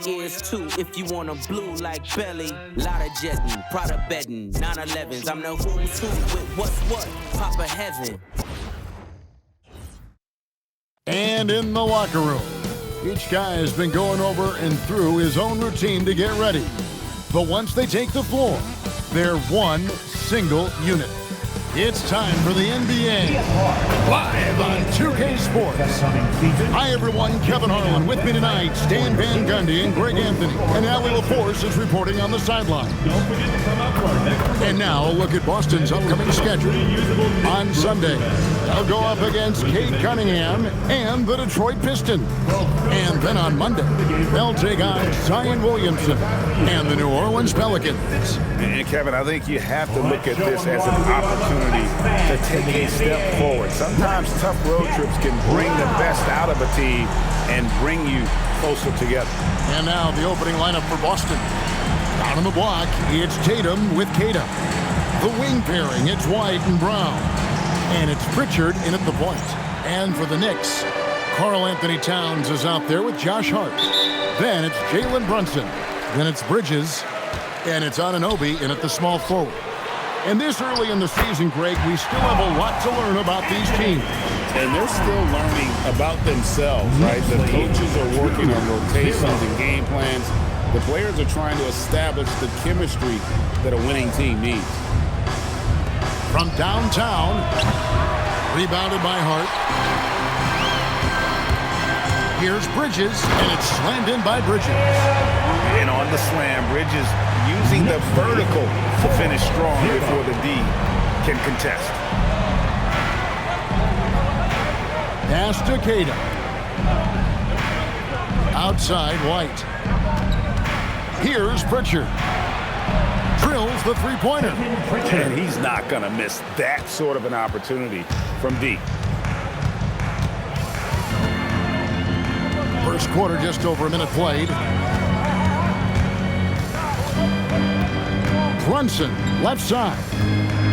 ears too if you want 'em blue like Belly. Lot of jetting, Prada bedding, 911s. I'm the who's who with what's what, Papa Heaven. And in the locker room, each guy has been going over and through his own routine to get ready. But once they take the floor, they're one single unit. It's time for the NBA, live on 2K Sports. Hi, everyone. Kevin Harlan with me tonight, Stan Van Gundy and Greg Anthony. And Allie LaForce is reporting on the sideline. And now, a look at Boston's upcoming schedule. On Sunday, they'll go up against Cade Cunningham and the Detroit Pistons. And then on Monday, they'll take on Zion Williamson and the New Orleans Pelicans. And Kevin, I think you have to look at this as an opportunity to take a step forward. Sometimes tough road trips can bring the best out of a team and bring you closer together. And now the opening lineup for Boston. Out on the block, it's Tatum with Kata. The wing pairing, it's White and Brown. And it's Pritchard in at the point. And for the Knicks, Karl Anthony Towns is out there with Josh Hart. Then it's Jalen Brunson. Then it's Bridges. And it's Anunoby in at the small forward. And this early in the season, Greg, we still have a lot to learn about these teams. And they're still learning about themselves, right? The coaches are working on rotations and game plans. The players are trying to establish the chemistry that a winning team needs. From downtown, rebounded by Hart. Here's Bridges, and it's slammed in by Bridges. And on the slam, Bridges using the vertical to finish strong before the D can contest. Pass to Kata. Outside, White. Here's Pritchard. Drills the three-pointer. And he's not going to miss that sort of an opportunity from deep. First quarter, just over a minute played. Brunson, left side.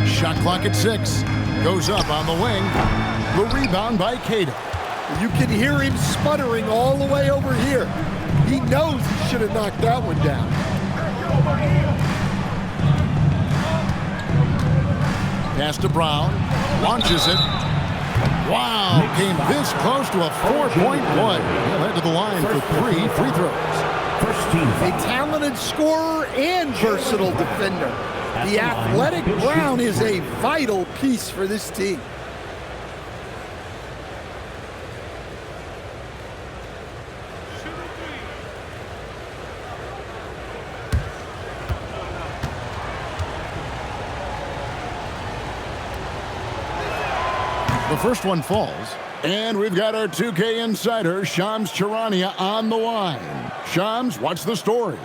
Shot clock at 6. Goes up on the wing. The rebound by Kata. You can hear him sputtering all the way over here. He knows he should have knocked that one down. Pass to Brown. Launches it. Wow, came this close to a 4-point play. He'll head to the line for 3 free throws. A talented scorer and versatile defender. The athletic Brown is a vital piece for this team. The first one falls, and we've got our 2K insider, Shams Charania, on the line. Shams, what's the story?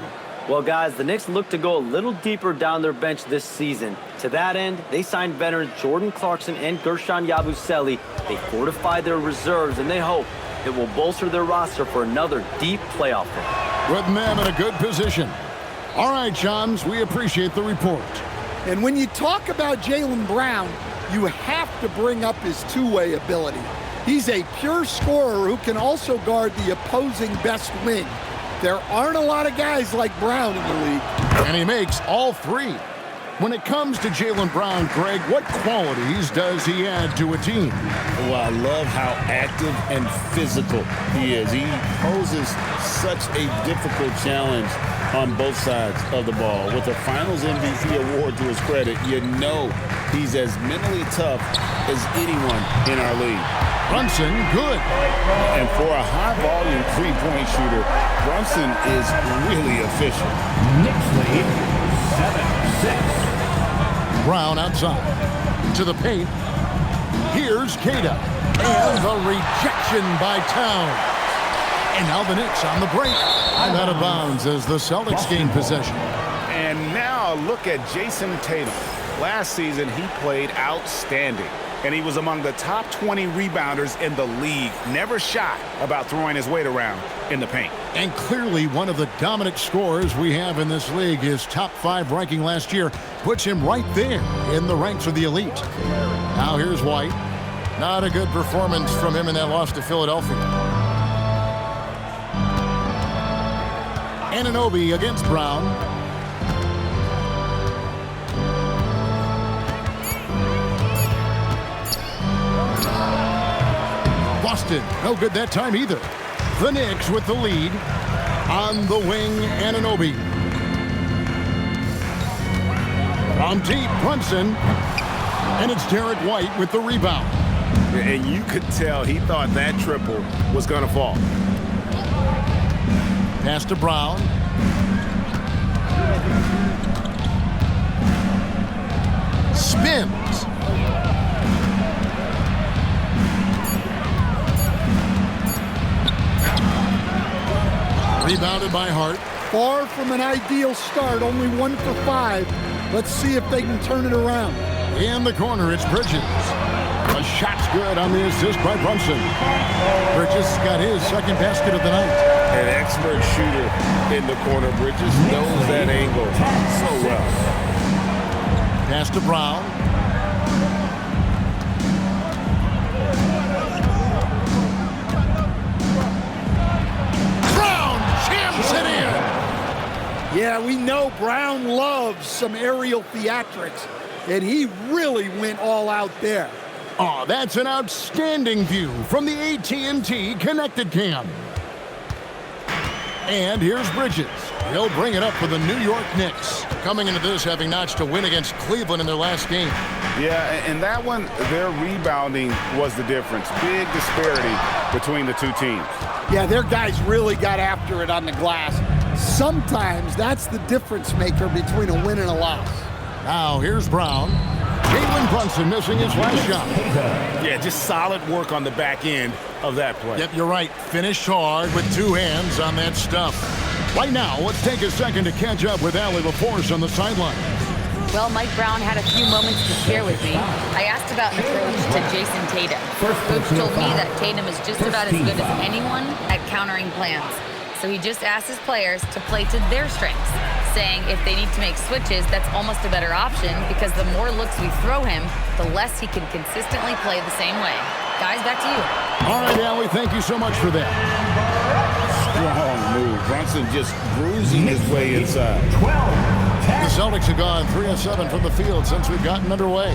Well, guys, the Knicks look to go a little deeper down their bench this season. To that end, they signed veterans Jordan Clarkson and Gershon Yabusele. They fortified their reserves, and they hope it will bolster their roster for another deep playoff run. Putting them in a good position. All right, Shams, we appreciate the report. And when you talk about Jaylen Brown, you have to bring up his two-way ability. He's a pure scorer who can also guard the opposing best wing. There aren't a lot of guys like Brown in the league. And he makes all 3. When it comes to Jaylen Brown, Greg, what qualities does he add to a team? Well, I love how active and physical he is. He poses such a difficult challenge on both sides of the ball. With a Finals MVP award to his credit, you know he's as mentally tough as anyone in our league. Brunson, good. And for a high-volume three-point shooter, Brunson is really efficient. Knicks lead, 7-6. Brown outside. To the paint. Here's Kata. And the rejection by Towns. And now the Knicks on the break. And out of bounds as the Celtics gain possession. And now look at Jason Tatum. Last season, he played outstanding. And he was among the top 20 rebounders in the league. Never shy about throwing his weight around in the paint. And clearly one of the dominant scorers we have in this league. His top 5 ranking last year puts him right there in the ranks of the elite. Now here's White. Not a good performance from him in that loss to Philadelphia. Anunoby against Brown. Boston, no good that time either. The Knicks with the lead. On the wing, Anunoby. From deep, Brunson. And it's Derek White with the rebound. And you could tell he thought that triple was going to fall. Pass to Brown. Spins. Rebounded by Hart. Far from an ideal start, only 1 for 5. Let's see if they can turn it around. In the corner, it's Bridges. A shot's good on the assist by Brunson. Bridges got his second basket of the night. An expert shooter in the corner. Bridges knows that angle so well. Pass to Brown. Brown jams it in. Yeah, we know Brown loves some aerial theatrics, and he really went all out there. Oh, that's an outstanding view from the AT&T Connected Cam. And here's Bridges. He'll bring it up for the New York Knicks. Coming into this, having notched a win against Cleveland in their last game. Yeah, and that one, their rebounding was the difference. Big disparity between the two teams. Yeah, their guys really got after it on the glass. Sometimes that's the difference maker between a win and a loss. Now here's Brown. Jalen Brunson missing his last shot. Yeah, just solid work on the back end of that play. Yep, you're right. Finished hard with two hands on that stuff. Right now, let's take a second to catch up with Allie LaForce on the sideline. Well, Mike Brown had a few moments to share with me. I asked about an approach to Jason Tatum. Coach told me that Tatum is just about as good as anyone at countering plans. So he just asked his players to play to their strengths, saying if they need to make switches, that's almost a better option because the more looks we throw him, the less he can consistently play the same way. Guys, back to you. All right, Allie, thank you so much for that. Strong move. Brunson just bruising his way inside. The Celtics have gone 3 of 7 from the field since we've gotten underway.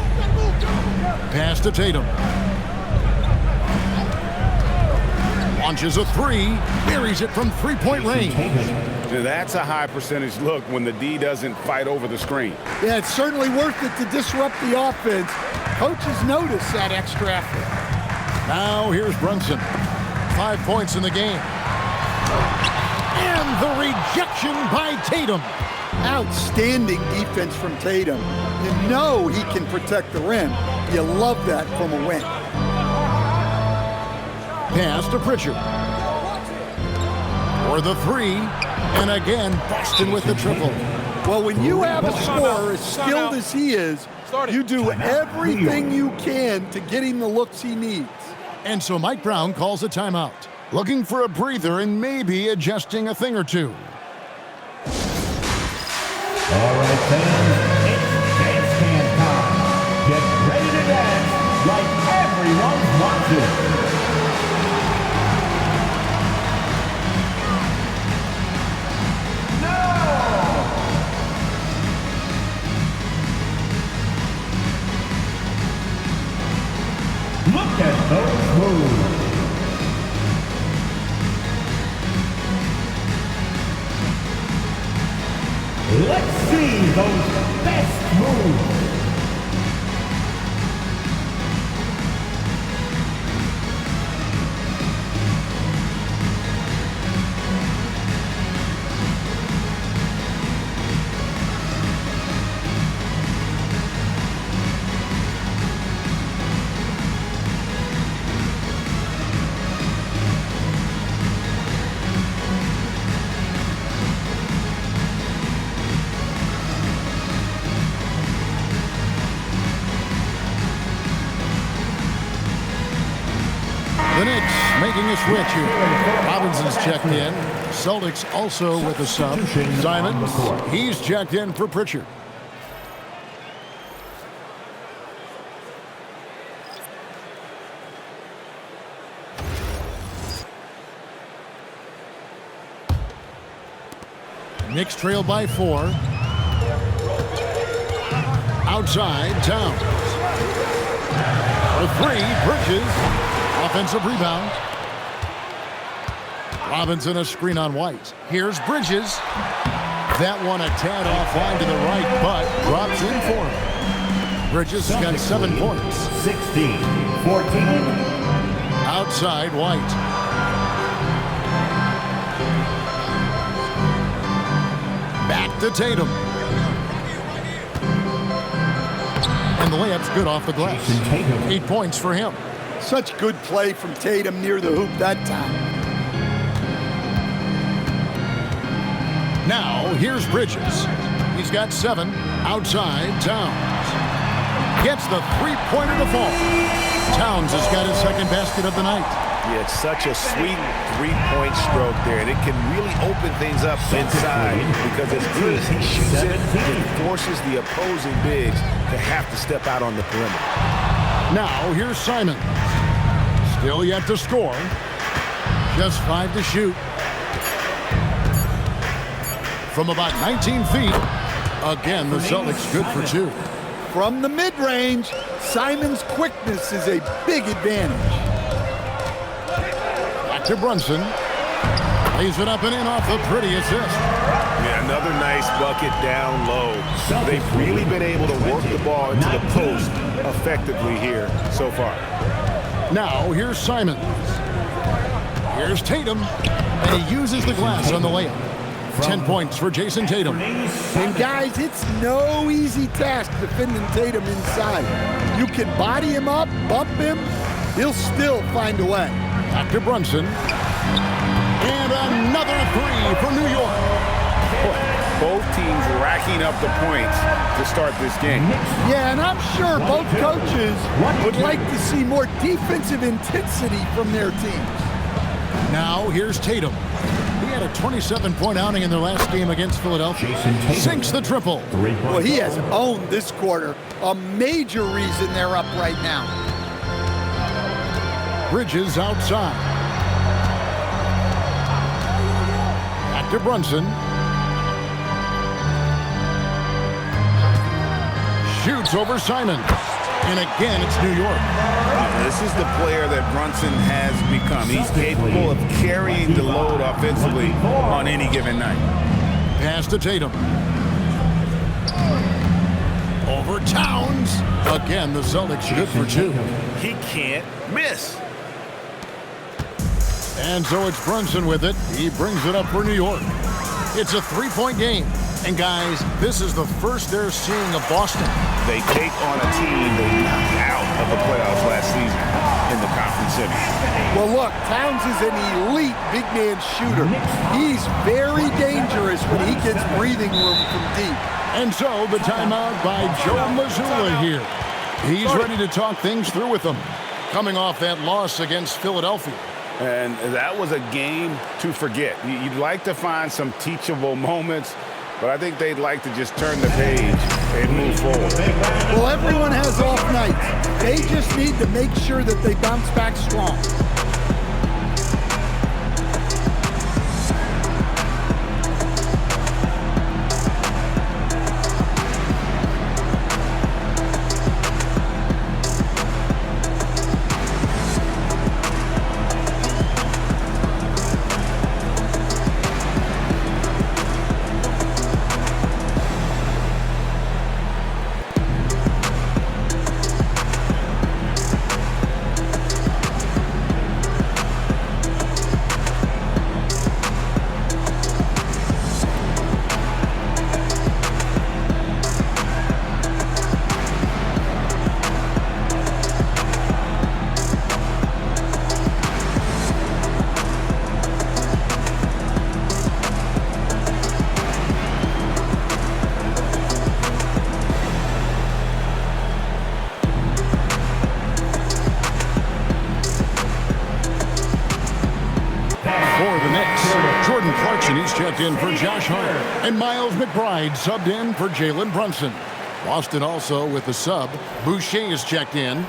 Pass to Tatum. Launches a three, buries it from three-point range. That's a high percentage look when the D doesn't fight over the screen. Yeah, it's certainly worth it to disrupt the offense. Coaches notice that extra effort. Now here's Brunson. 5 points in the game. And the rejection by Tatum. Outstanding defense from Tatum. You know he can protect the rim. You love that from a wing. Pass to Pritchard. For the three. And again, Boston with the triple. Well, when you have a scorer as skilled as he is, you do everything you can to get him the looks he needs. And so Mike Brown calls a timeout, looking for a breather and maybe adjusting a thing or two. All right, fans, it's dance can time. Get ready to dance like everyone's watching. Look at those moves. Let's see those best moves. The Knicks making a switch here. Robinson's checked in. Celtics also with a sub. Simons, he's checked in for Pritchard. Knicks trail by 4. Outside, Towns. For 3, Bridges. Offensive rebound. Robinson a screen on White. Here's Bridges. That one a tad offline to the right, but drops in for him. Bridges has got 7 points. 16-14. Outside, White. Back to Tatum. And the layup's good off the glass. 8 points for him. Such good play from Tatum near the hoop that time. Now, here's Bridges. He's got 7. Outside, Towns. Gets the three-pointer to fall. Towns has got his second basket of the night. Yeah, it's such a sweet three-point stroke there, and it can really open things up inside because as good as he shoots it, it forces the opposing bigs to have to step out on the perimeter. Now, here's Simon. Still yet to score. Just 5 to shoot. From about 19 feet. Again, the Celtics good for 2. From the mid-range, Simon's quickness is a big advantage. Back to Brunson. Lays it up and in off the pretty assist. Yeah, another nice bucket down low. They've really been able to work the ball into the post effectively here so far. Now, here's Simon. Here's Tatum. And he uses the glass on the layup. 10 points for Jason Tatum. And guys, it's no easy task defending Tatum inside. You can body him up, bump him, he'll still find a way. Back to Brunson. And another 3 for New York. Both teams racking up the points to start this game. Yeah, and I'm sure both coaches would like to see more defensive intensity from their teams. Now, here's Tatum. He had a 27-point outing in their last game against Philadelphia. Sinks the triple. Well, he has owned this quarter. A major reason they're up right now. Bridges outside. Back to Brunson. Shoots over Simon. And again, it's New York. This is the player that Brunson has become. He's capable of carrying the load offensively on any given night. Pass to Tatum. Over Towns. Again, the Celtics good for 2. He can't miss. And so it's Brunson with it. He brings it up for New York. It's a 3-point game. And guys, this is the first they're seeing of Boston. They take on a team they knocked out of the playoffs last season in the conference semi. Well, look, Towns is an elite big man shooter. He's very dangerous when he gets breathing room from deep. And so the timeout by Joe Mazzulla here. He's ready to talk things through with them, coming off that loss against Philadelphia. And that was a game to forget. You'd like to find some teachable moments, but I think they'd like to just turn the page and move forward. Well, everyone has off nights. They just need to make sure that they bounce back strong. He's checked in for Josh Hart. And Miles McBride subbed in for Jalen Brunson. Boston also with the sub. Boucher is checked in.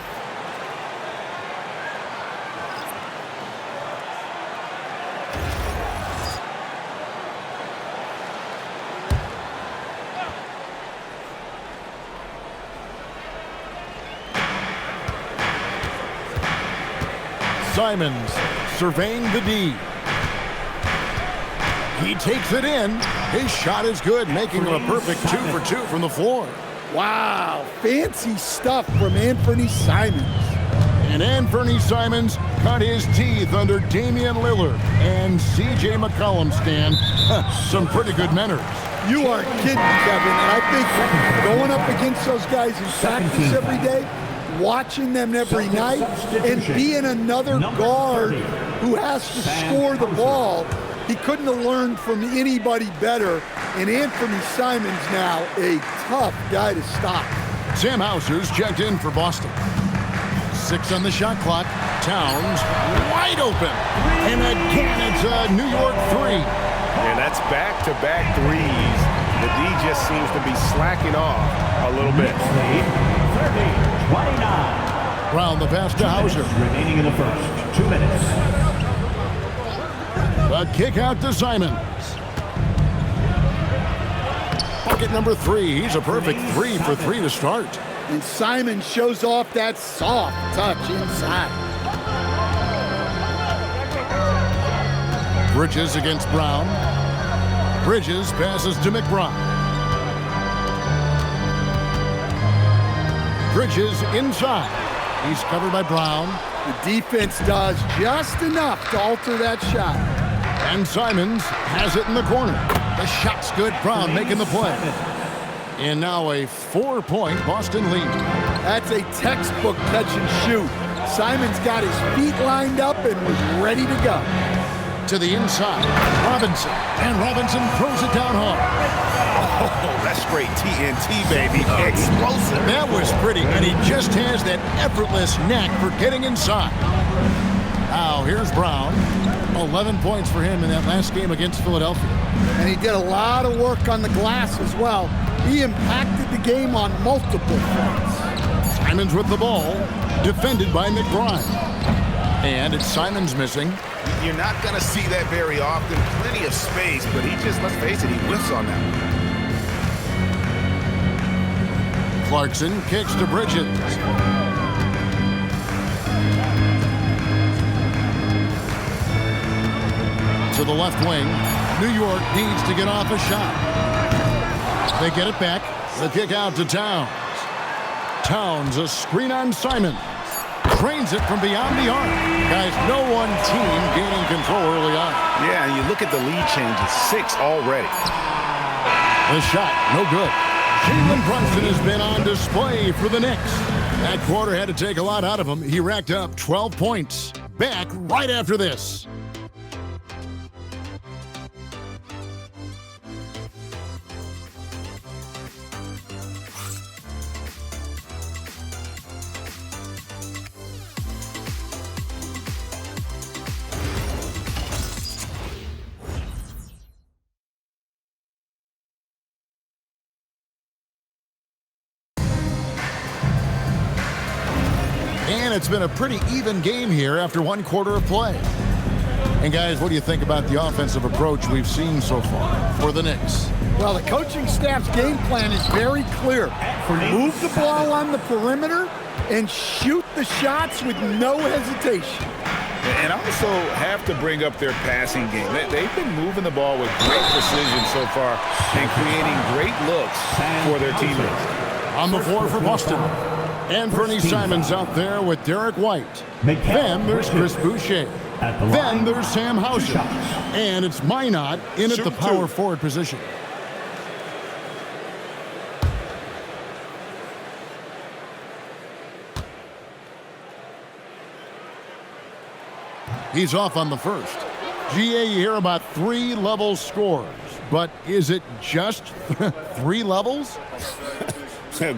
Simons surveying the D. He takes it in. His shot is good, making him a perfect 2 for 2 from the floor. Wow, fancy stuff from Anthony Simons. And Anthony Simons cut his teeth under Damian Lillard and C.J. McCollum, Stan. Some pretty good manners. You are kidding, Kevin. And I think going up against those guys in practice every day, watching them every night, and being another guard who has to score the ball, he couldn't have learned from anybody better. And Anthony Simons now a tough guy to stop. Sam Hauser's checked in for Boston. 6 on the shot clock. Towns wide open. And again, it's a New York 3. And that's back-to-back threes. The D just seems to be slacking off a little bit. 30-29. Brown the pass to Hauser. Remaining in the first. 2 minutes. A kick out to Simons. Bucket number 3. He's a perfect 3 for 3 to start. And Simon shows off that soft touch inside. Bridges against Brown. Bridges passes to McBride. Bridges inside. He's covered by Brown. The defense does just enough to alter that shot. And Simons has it in the corner. The shot's good. Brown making the play. And now a 4-point Boston lead. That's a textbook catch and shoot. Simons got his feet lined up and was ready to go. To the inside, Robinson. And Robinson throws it down hard. Oh, that's straight TNT, baby. Explosive. That was pretty, and he just has that effortless knack for getting inside. Now, here's Brown. 11 points for him in that last game against Philadelphia. And he did a lot of work on the glass as well. He impacted the game on multiple fronts. Simons with the ball, defended by McBride. And it's Simons missing. You're not going to see that very often. Plenty of space, but he just, let's face it, he whiffs on that. Clarkson kicks to Bridges. To the left wing. New York needs to get off a shot. They get it back. The kick out to Towns. Towns, a screen on Simons. Trains it from beyond the arc. Guys, no one team gaining control early on. Yeah, and you look at the lead changes. 6 already. The shot, no good. Jalen Brunson has been on display for the Knicks. That quarter had to take a lot out of him. He racked up 12 points. Back right after this. And it's been a pretty even game here after 1 quarter of play. And guys, what do you think about the offensive approach we've seen so far for the Knicks? Well, the coaching staff's game plan is very clear. Move the ball on the perimeter and shoot the shots with no hesitation. And also have to bring up their passing game. They've been moving the ball with great precision so far and creating great looks for their teammates. On the floor for Boston. Anthony Simons out there with Derek White. Then there's Chris Boucher. Then there's Sam Hauser. And it's Minot in at the power forward position. He's off on the first. GA, you hear about 3-level scores. But is it just 3 levels?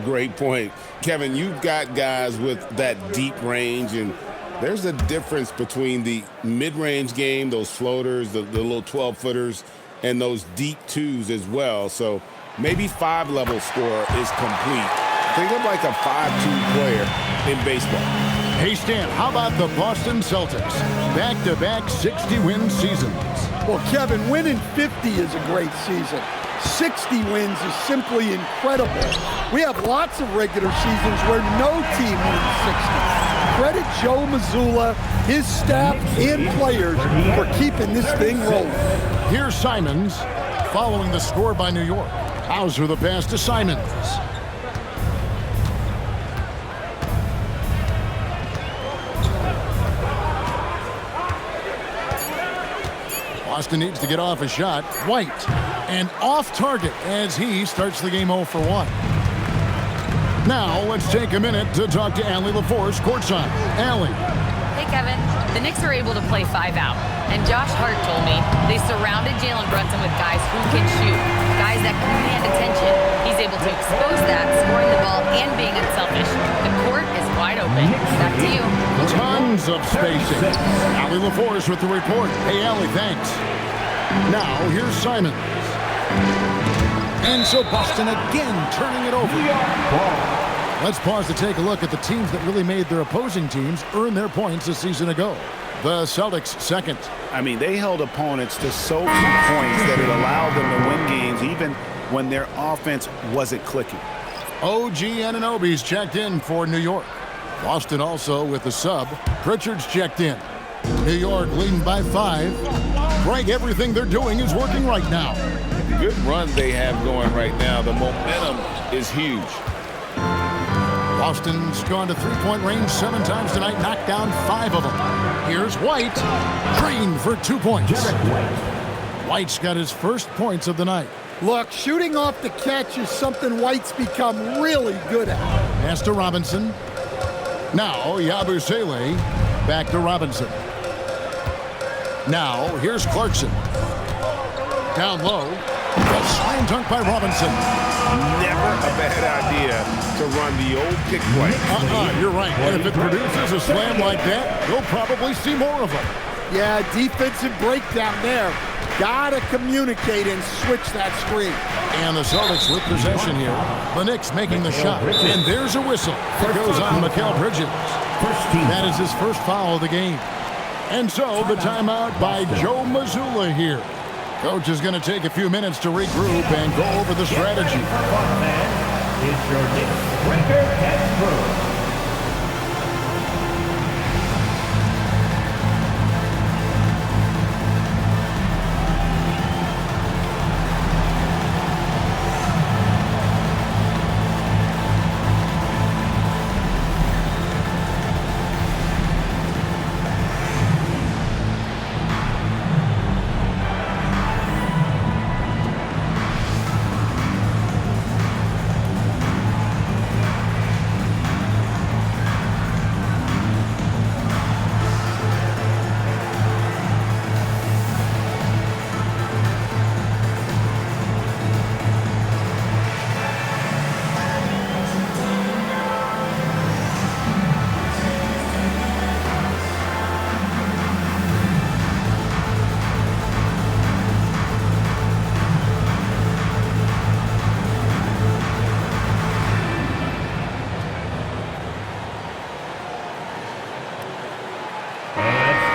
Great point. Kevin, you've got guys with that deep range, and there's a difference between the mid-range game, those floaters, the little 12-footers, and those deep 2s as well. So maybe 5-level score is complete. Think of like a 5-2 player in baseball. Hey, Stan, how about the Boston Celtics? Back-to-back 60-win seasons. Well, Kevin, winning 50 is a great season. 60 wins is simply incredible. We have lots of regular seasons where no team wins 60. credit Joe Mazzulla, his staff, and players for keeping this thing rolling. Here's Simons following the score by New York. Hauser the pass to Simons. Boston needs to get off a shot. White, and off target as he starts the game 0 for 1. Now let's take a minute to talk to Allie LaForce courtside. Allie. Hey, Kevin. The Knicks are able to play 5 out, and Josh Hart told me they surrounded Jalen Brunson with guys who can shoot, guys that command attention. He's able to expose that, scoring the ball and being unselfish. The court is wide open. Back to you. Tons of spacing. Allie LaForce with the report. Hey, Allie, thanks. Now, here's Simons. And so Boston again turning it over. Let's pause to take a look at the teams that really made their opposing teams earn their points a season ago. The Celtics second. I mean, they held opponents to so few points that it allowed them to win games even when their offense wasn't clicking. OG Anunoby's checked in for New York. Boston also with the sub. Pritchard's checked in. New York leading by 5. Greg, everything they're doing is working right now. Good run they have going right now. The momentum is huge. Boston's gone to three-point range 7 times tonight, knocked down 5 of them. Here's White. Green for 2 points. White's got his first points of the night. Look, shooting off the catch is something White's become really good at. Pass to Robinson. Now, Yabusele back to Robinson. Now, here's Clarkson. Down low. A slam dunk by Robinson. Never a bad idea to run the old pick play. You're right. And if it produces a slam like that, you'll probably see more of them. Yeah, defensive breakdown there. Gotta communicate and switch that screen. And the Celtics with possession here. The Knicks making the shot. And there's a whistle. It goes on Mikal Bridges. That is his first foul of the game. And so the timeout by Joe Mazzulla here. Coach is going to take a few minutes to regroup and go over the strategy. It's your Knicks breaker and crew.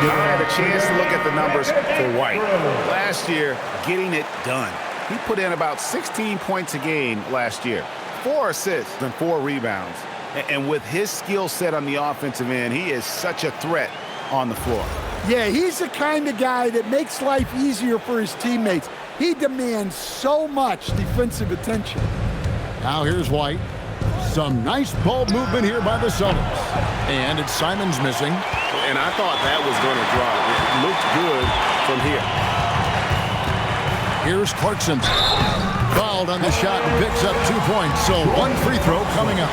I had a chance to look at the numbers for White. Last year, getting it done. He put in about 16 points a game last year, 4 assists and 4 rebounds. And with his skill set on the offensive end, he is such a threat on the floor. Yeah, he's the kind of guy that makes life easier for his teammates. He demands so much defensive attention. Now here's White. Some nice ball movement here by the Celtics. And it's Simons missing. And I thought that was going to drop. It looked good from here. Here's Clarkson. Fouled on the shot and picks up 2 points. So 1 free throw coming up.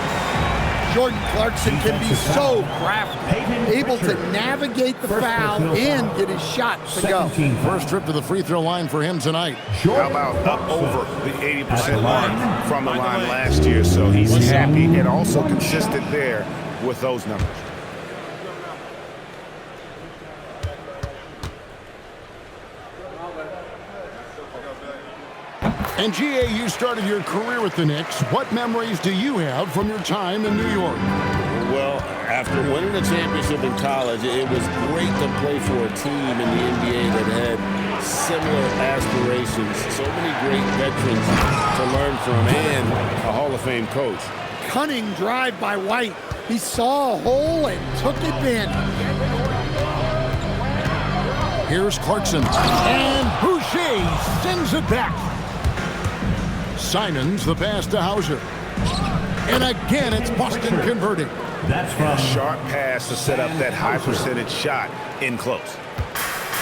Jordan Clarkson can be so crafty, able to navigate the foul and get his shot to go. First trip to the free throw line for him tonight. How about up over the 80% mark from the line last year? So he's happy and also consistent there with those numbers. And GA, you started your career with the Knicks. What memories do you have from your time in New York? Well, after winning a championship in college, it was great to play for a team in the NBA that had similar aspirations. So many great veterans to learn from and a Hall of Fame coach. Cunning drive by White. He saw a hole and took advantage. Here's Clarkson. And Boucher sends it back. Simons the pass to Hauser. And again, it's Boston converting. That's from Sharp pass to set up that high percentage shot in close.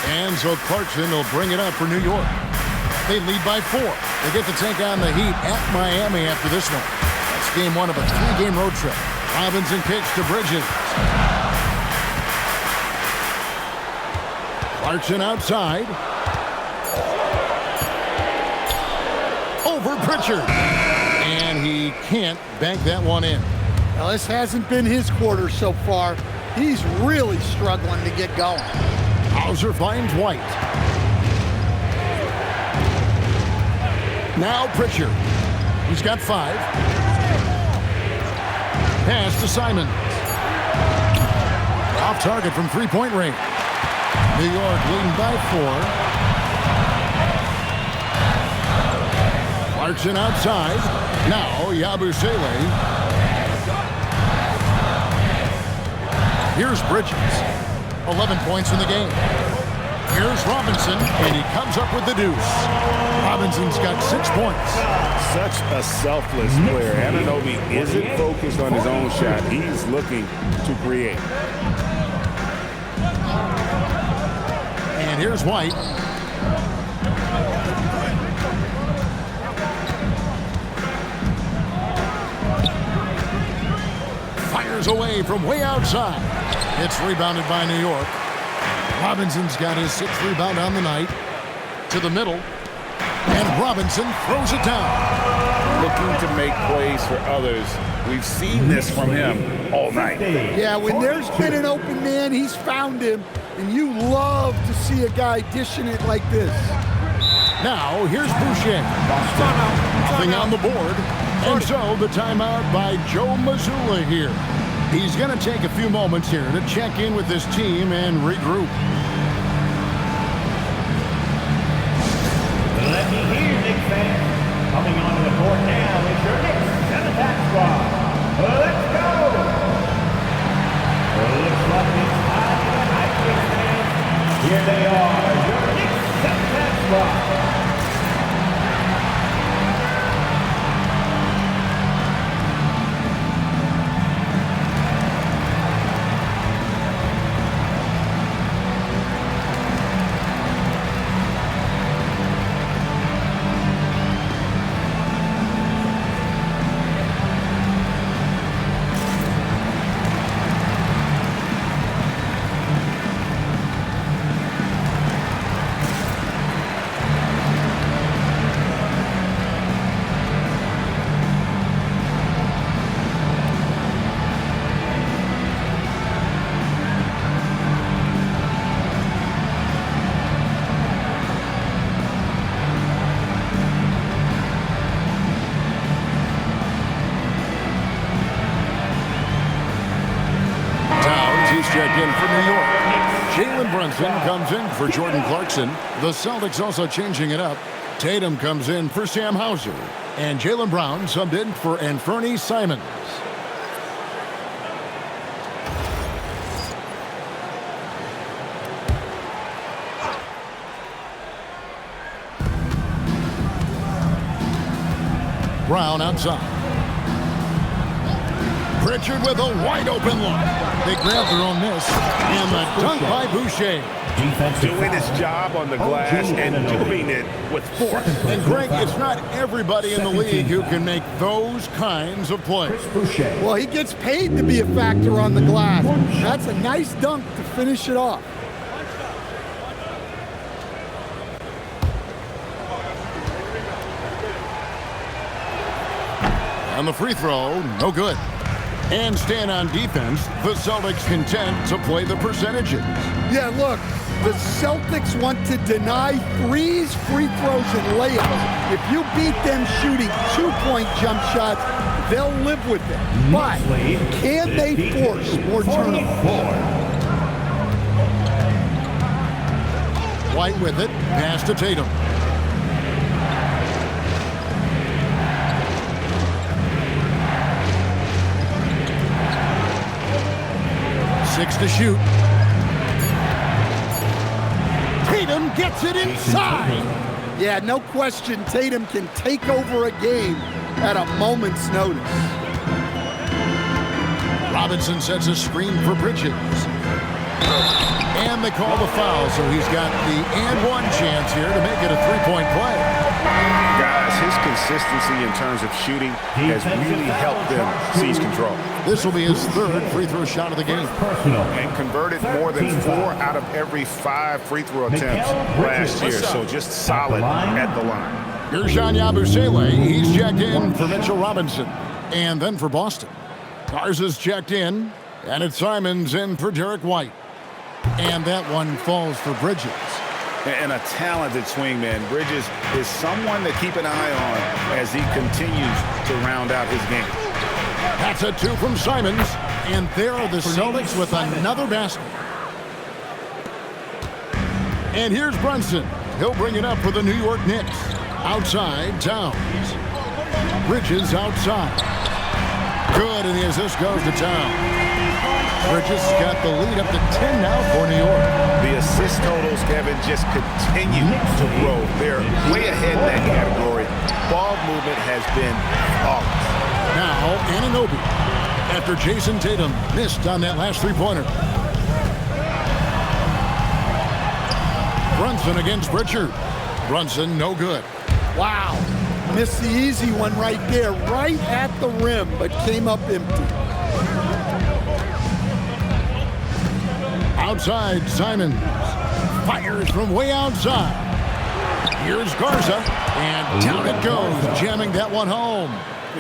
And so Clarkson will bring it up for New York. They lead by 4. They get to take on the Heat at Miami after this one. That's game 1 of a 3-game road trip. Robinson kicks to Bridges. Clarkson outside. Over Pritchard. And he can't bank that one in. Now, this hasn't been his quarter so far. He's really struggling to get going. Hauser finds White. Now Pritchard. He's got 5. Pass to Simons. Off target from 3-point range. New York leading by 4. Clarkson outside. Now Yabusele. Here's Bridges. 11 points in the game. Here's Robinson, and he comes up with the deuce. Robinson's got 6 points. Such a selfless player. Anunoby isn't focused on his own shot. He's looking to create. And here's White. Fires away from way outside. It's rebounded by New York. Robinson's got his 6th rebound on the night. To the middle. And Robinson throws it down. Looking to make plays for others. We've seen this from him all night. Yeah, when there's been an open man, he's found him. And you love to see a guy dishing it like this. Now, here's Boucher. Nothing on the board. And so the timeout by Joe Mazzulla here. He's going to take a few moments here to check in with his team and regroup. Let me hear you, Knicks fans. Coming onto the court now is your Knicks 7-pack squad. Let's go! Looks like it's time for the night, Knicks fans. Here they are, your Knicks 7-pack squad. Checked in for New York. Jalen Brunson comes in for Jordan Clarkson. The Celtics also changing it up. Tatum comes in for Sam Hauser. And Jaylen Brown subbed in for Anfernee Simons. Brown outside. Pritchard with a wide open look. They grab their own miss. And the dunk by Boucher. Doing his job on the glass and doing it with force. And Greg, it's not everybody in the league who can make those kinds of plays. Well, he gets paid to be a factor on the glass. That's a nice dunk to finish it off. And the free throw, no good. And staying on defense, the Celtics content to play the percentages. Yeah, look, the Celtics want to deny threes, free throws, and layups. If you beat them shooting 2-point jump shots, they'll live with it. But can they force more turnovers? White with it, pass to Tatum. 6 to shoot. Tatum gets it inside. Yeah, no question, Tatum can take over a game at a moment's notice. Robinson sets a screen for Bridges. And they call the foul, so he's got the and one chance here to make it a three-point play. Guys, his consistency in terms of shooting has really helped them seize control. This will be his third free throw shot of the game. And converted more than 4 out of every 5 free throw attempts last year, so just solid at the line. Guerschon Yabusele, he's checked in for Mitchell Robinson. And then for Boston, Garza's checked in, and it's Simons in for Derek White. And that one falls for Bridges. And a talented swingman. Bridges is someone to keep an eye on as he continues to round out his game. That's a 2 from Simons. And there are the Celtics with another basket. And here's Brunson. He'll bring it up for the New York Knicks. Outside, Towns. Bridges outside. Good, and the assist goes to Towns. Bridges got the lead up to 10 now for New York. The assist totals, Kevin, just continue to grow. They're way ahead in that category. Ball movement has been flawless. Now, Anunoby, after Jason Tatum missed on that last three-pointer. Brunson against Pritchard. Brunson, no good. Wow, missed the easy one right there, right at the rim, but came up empty. Outside, Simons fires from way outside. Here's Garza, and down it goes, jamming that one home.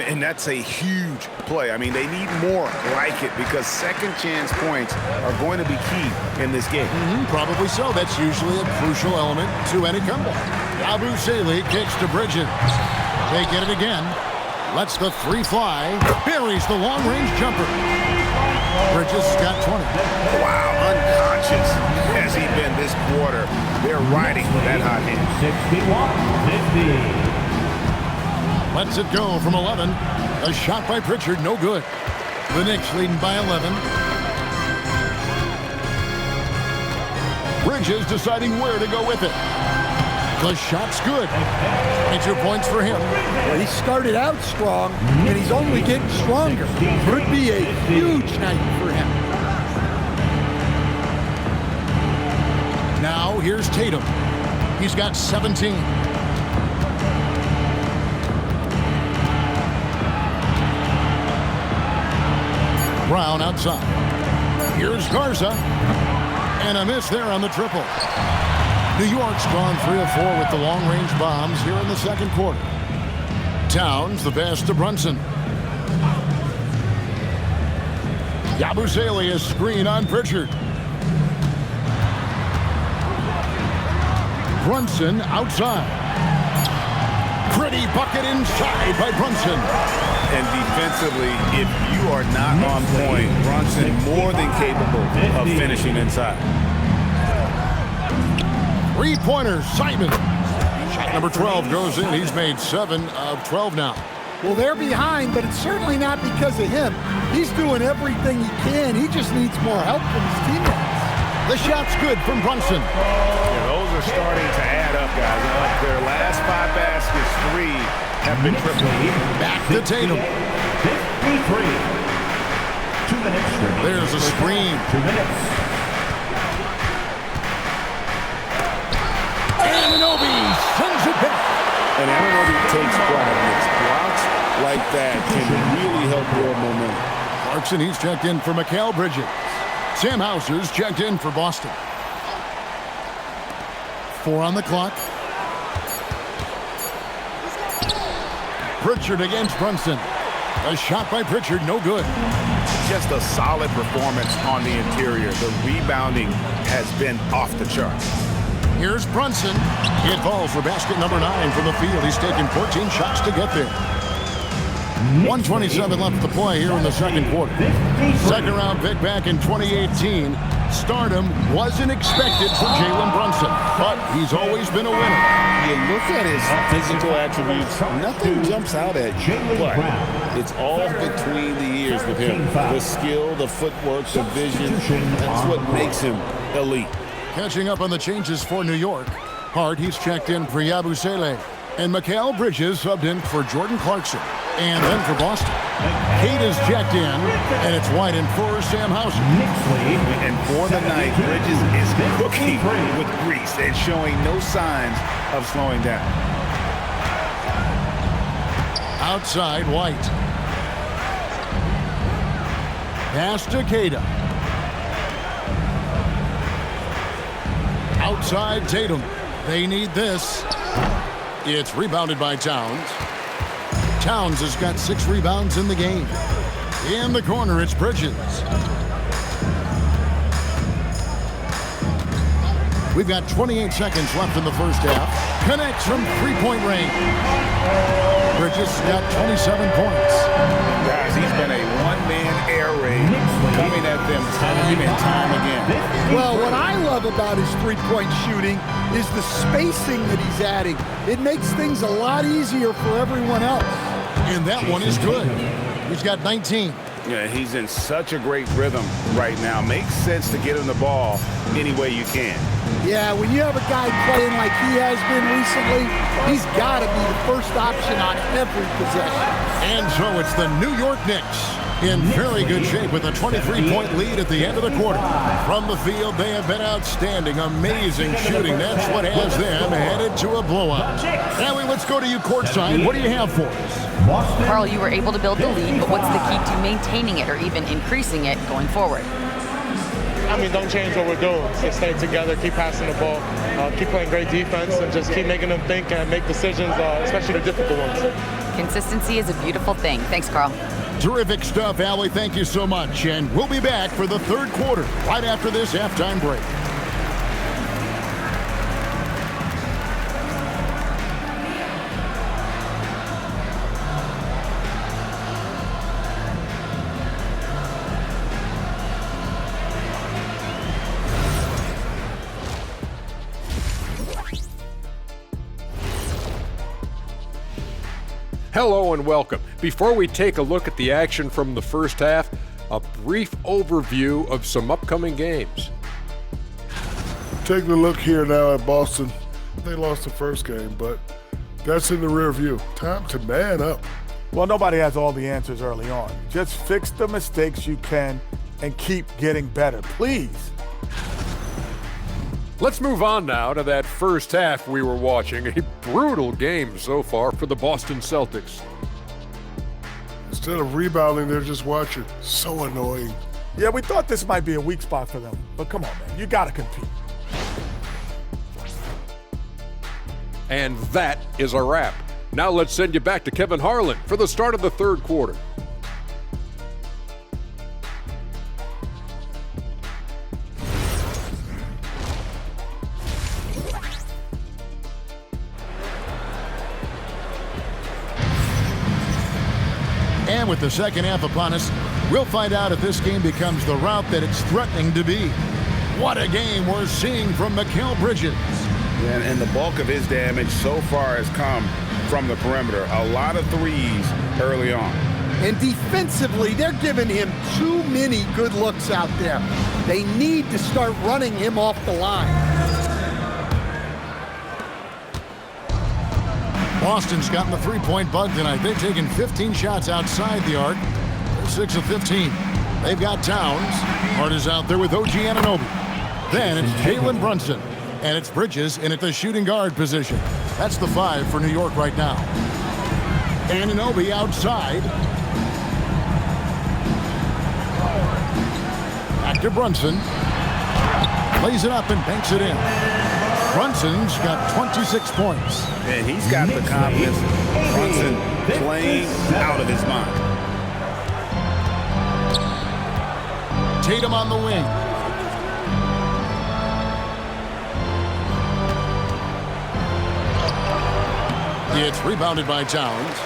And that's a huge play. I mean, they need more like it because second chance points are going to be key in this game. Probably so. That's usually a crucial element to any comeback. Yabusele kicks to Bridges. They get it again. Lets the three fly. Buries the long-range jumper. Bridges got 20. Wow, unconscious has he been this quarter. They're riding that hot hand. 61-50. Lets it go from 11. A shot by Pritchard, no good. The Knicks leading by 11. Bridges deciding where to go with it. The shot's good. And 2 points for him. Well, he started out strong, and he's only getting stronger. Could be a huge night for him. Now here's Tatum. He's got 17. Brown outside. Here's Garza. And a miss there on the triple. New York's gone 3 of 4 with the long-range bombs here in the second quarter. Towns, the pass to Brunson. Yabusele, a screen on Pritchard. Brunson outside. Pretty bucket inside by Brunson. And defensively, if you are not on point, Brunson more than capable of finishing inside. Three-pointer, Simon. Shot number 12 goes in. He's made 7 of 12 now. Well, they're behind, but it's certainly not because of him. He's doing everything he can. He just needs more help from his teammates. The shot's good from Brunson. Yeah, those are starting to add up, guys. Their last 5 baskets, 3 have been triple. Back to Tatum. 53. 2 minutes. There's a screen. 2 minutes. Anunoby sends it back. And Anunoby takes pride in it. Blocks like that can really help build momentum. Clarkson, he's checked in for Mikal Bridges. Sam Hauser's checked in for Boston. 4 on the clock. Pritchard against Brunson. A shot by Pritchard, no good. Just a solid performance on the interior. The rebounding has been off the charts. Here's Brunson. It falls for basket number 9 from the field. He's taken 14 shots to get there. 1:27 left to play here in the second quarter. Second round pick back in 2018. Stardom wasn't expected for Jalen Brunson, but he's always been a winner. You look at his physical attributes, nothing jumps out at you, but it's all between the ears with him. The skill, the footwork, the vision, that's what makes him elite. Catching up on the changes for New York. Hart, he's checked in for Yabusele. And Mikal Bridges subbed in for Jordan Clarkson. And then for Boston, Kate is checked in, and it's White in for Sam Hauser. And for the night, Bridges is cooking with grease and showing no signs of slowing down. Outside, White. Pass to Kata. Outside, Tatum. They need this. It's rebounded by Towns. Towns has got 6 rebounds in the game. In the corner, it's Bridges. We've got 28 seconds left in the first half. Connects from three-point range. Bridges got 27 points. Guys, he's been a one-man air raid coming at them time and time again. Well, what I love about his three-point shooting is the spacing that he's adding. It makes things a lot easier for everyone else. And that one is good. He's got 19. Yeah, he's in such a great rhythm right now. Makes sense to get him the ball any way you can. Yeah, when you have a guy playing like he has been recently, he's got to be the first option on every possession. And so it's the New York Knicks in very good shape with a 23-point lead at the end of the quarter. From the field, they have been outstanding. Amazing shooting. That's what has them headed to a blowout. Ellie, let's go to you courtside. What do you have for us? Carl, you were able to build the lead, but what's the key to maintaining it or even increasing it going forward? I mean, don't change what we're doing. Just stay together, keep passing the ball, keep playing great defense, and just keep making them think and make decisions, especially the difficult ones. Consistency is a beautiful thing. Thanks, Carl. Terrific stuff, Allie. Thank you so much. And we'll be back for the third quarter right after this halftime break. Hello and welcome. Before we take a look at the action from the first half, a brief overview of some upcoming games. Taking a look here now at Boston. They lost the first game, but that's in the rear view. Time to man up. Well, nobody has all the answers early on. Just fix the mistakes you can and keep getting better, please. Let's move on now to that first half we were watching. A brutal game so far for the Boston Celtics. Instead of rebounding, they're just watching. So annoying. Yeah, we thought this might be a weak spot for them, but come on, man, you gotta compete. And that is a wrap. Now let's send you back to Kevin Harlan for the start of the third quarter. And with the second half upon us, we'll find out if this game becomes the route that it's threatening to be. What a game we're seeing from Mikal Bridges. And the bulk of his damage so far has come from the perimeter. A lot of threes early on. And defensively, they're giving him too many good looks out there. They need to start running him off the line. Boston's gotten the three-point bug tonight. They've taken 15 shots outside the arc. They're 6 of 15. They've got Towns. Hart is out there with OG Anunoby. Then it's Jalen Brunson. And it's Bridges in at the shooting guard position. That's the 5 for New York right now. Anunoby outside. Back to Brunson. Plays it up and banks it in. Brunson's got 26 points. And he's got the confidence. Brunson playing out of his mind. Tatum on the wing. It's rebounded by Towns.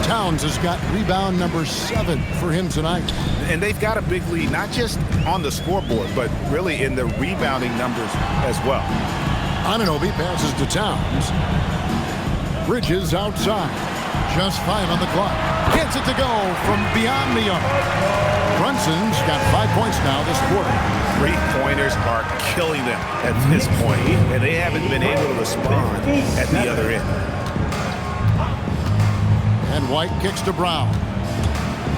Towns has got rebound number 7 for him tonight. And they've got a big lead, not just on the scoreboard, but really in the rebounding numbers as well. Anunoby passes to Towns. Bridges outside. Just 5 on the clock. Gets it to go from beyond the arc. Brunson's got 5 points now this quarter. Three-pointers are killing them at this point, and they haven't been able to respond at the other end. And White kicks to Brown.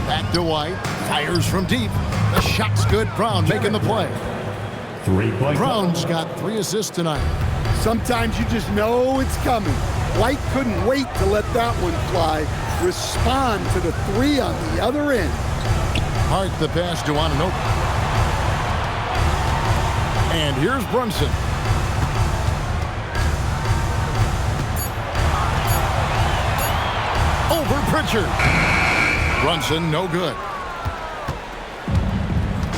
Back to White. Fires from deep. The shot's good. Brown making the play. 3-point. Brown's got 3 assists tonight. Sometimes you just know it's coming. White couldn't wait to let that one fly. Respond to the 3 on the other end. Hart the pass to Anunoby. And here's Brunson. Over Pritchard. Brunson, no good.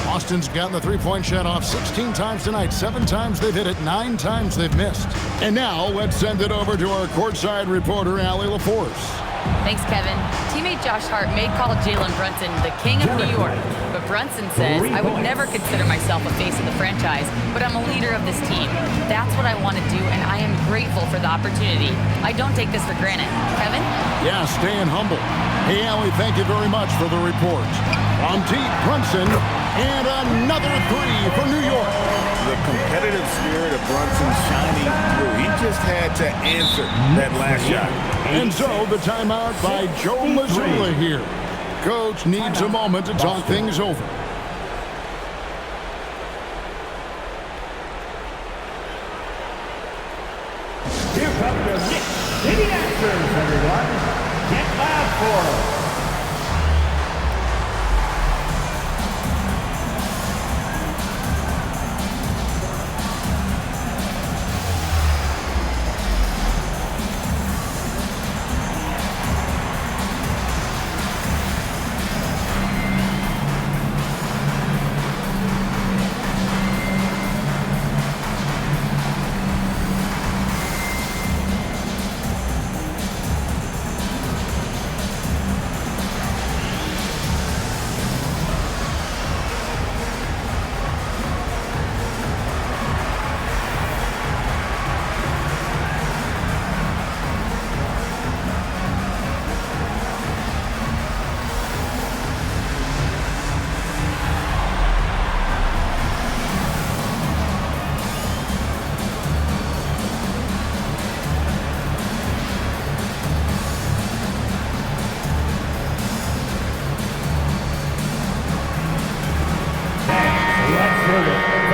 Boston's gotten the 3-point shot off 16 times tonight. 7 times they've hit it, 9 times they've missed. And now let's send it over to our courtside reporter, Allie LaForce. Thanks, Kevin. Teammate Josh Hart may call Jalen Brunson the king of New York, but Brunson says, I would never consider myself a face of the franchise, but I'm a leader of this team. That's what I want to do, and I am grateful for the opportunity. I don't take this for granted. Kevin? Yeah, staying humble. Hey, Allie, thank you very much for the report. From T. Brunson, and another 3 for New York. The competitive spirit of Brunson shining through. He just had to answer that last shot. And so the timeout by Joe Mazzulla here. Coach needs a moment to talk things over. Here come the Knicks City Answers, everyone. Get loud for them.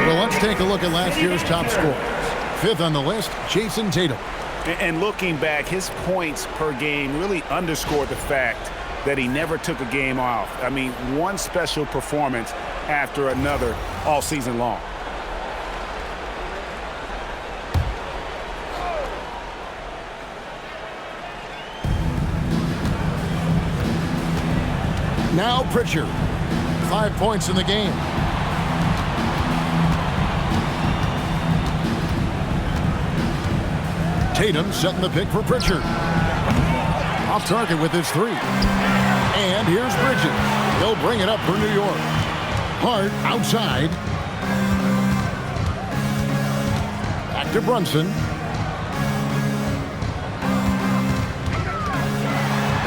Well, let's take a look at last year's top scorers. 5th on the list, Jason Tatum. And looking back, his points per game really underscored the fact that he never took a game off. I mean, one special performance after another all season long. Now Pritchard. 5 points in the game. Tatum setting the pick for Pritchard. Off target with his 3. And here's Bridges. They'll bring it up for New York. Hart outside. Back to Brunson.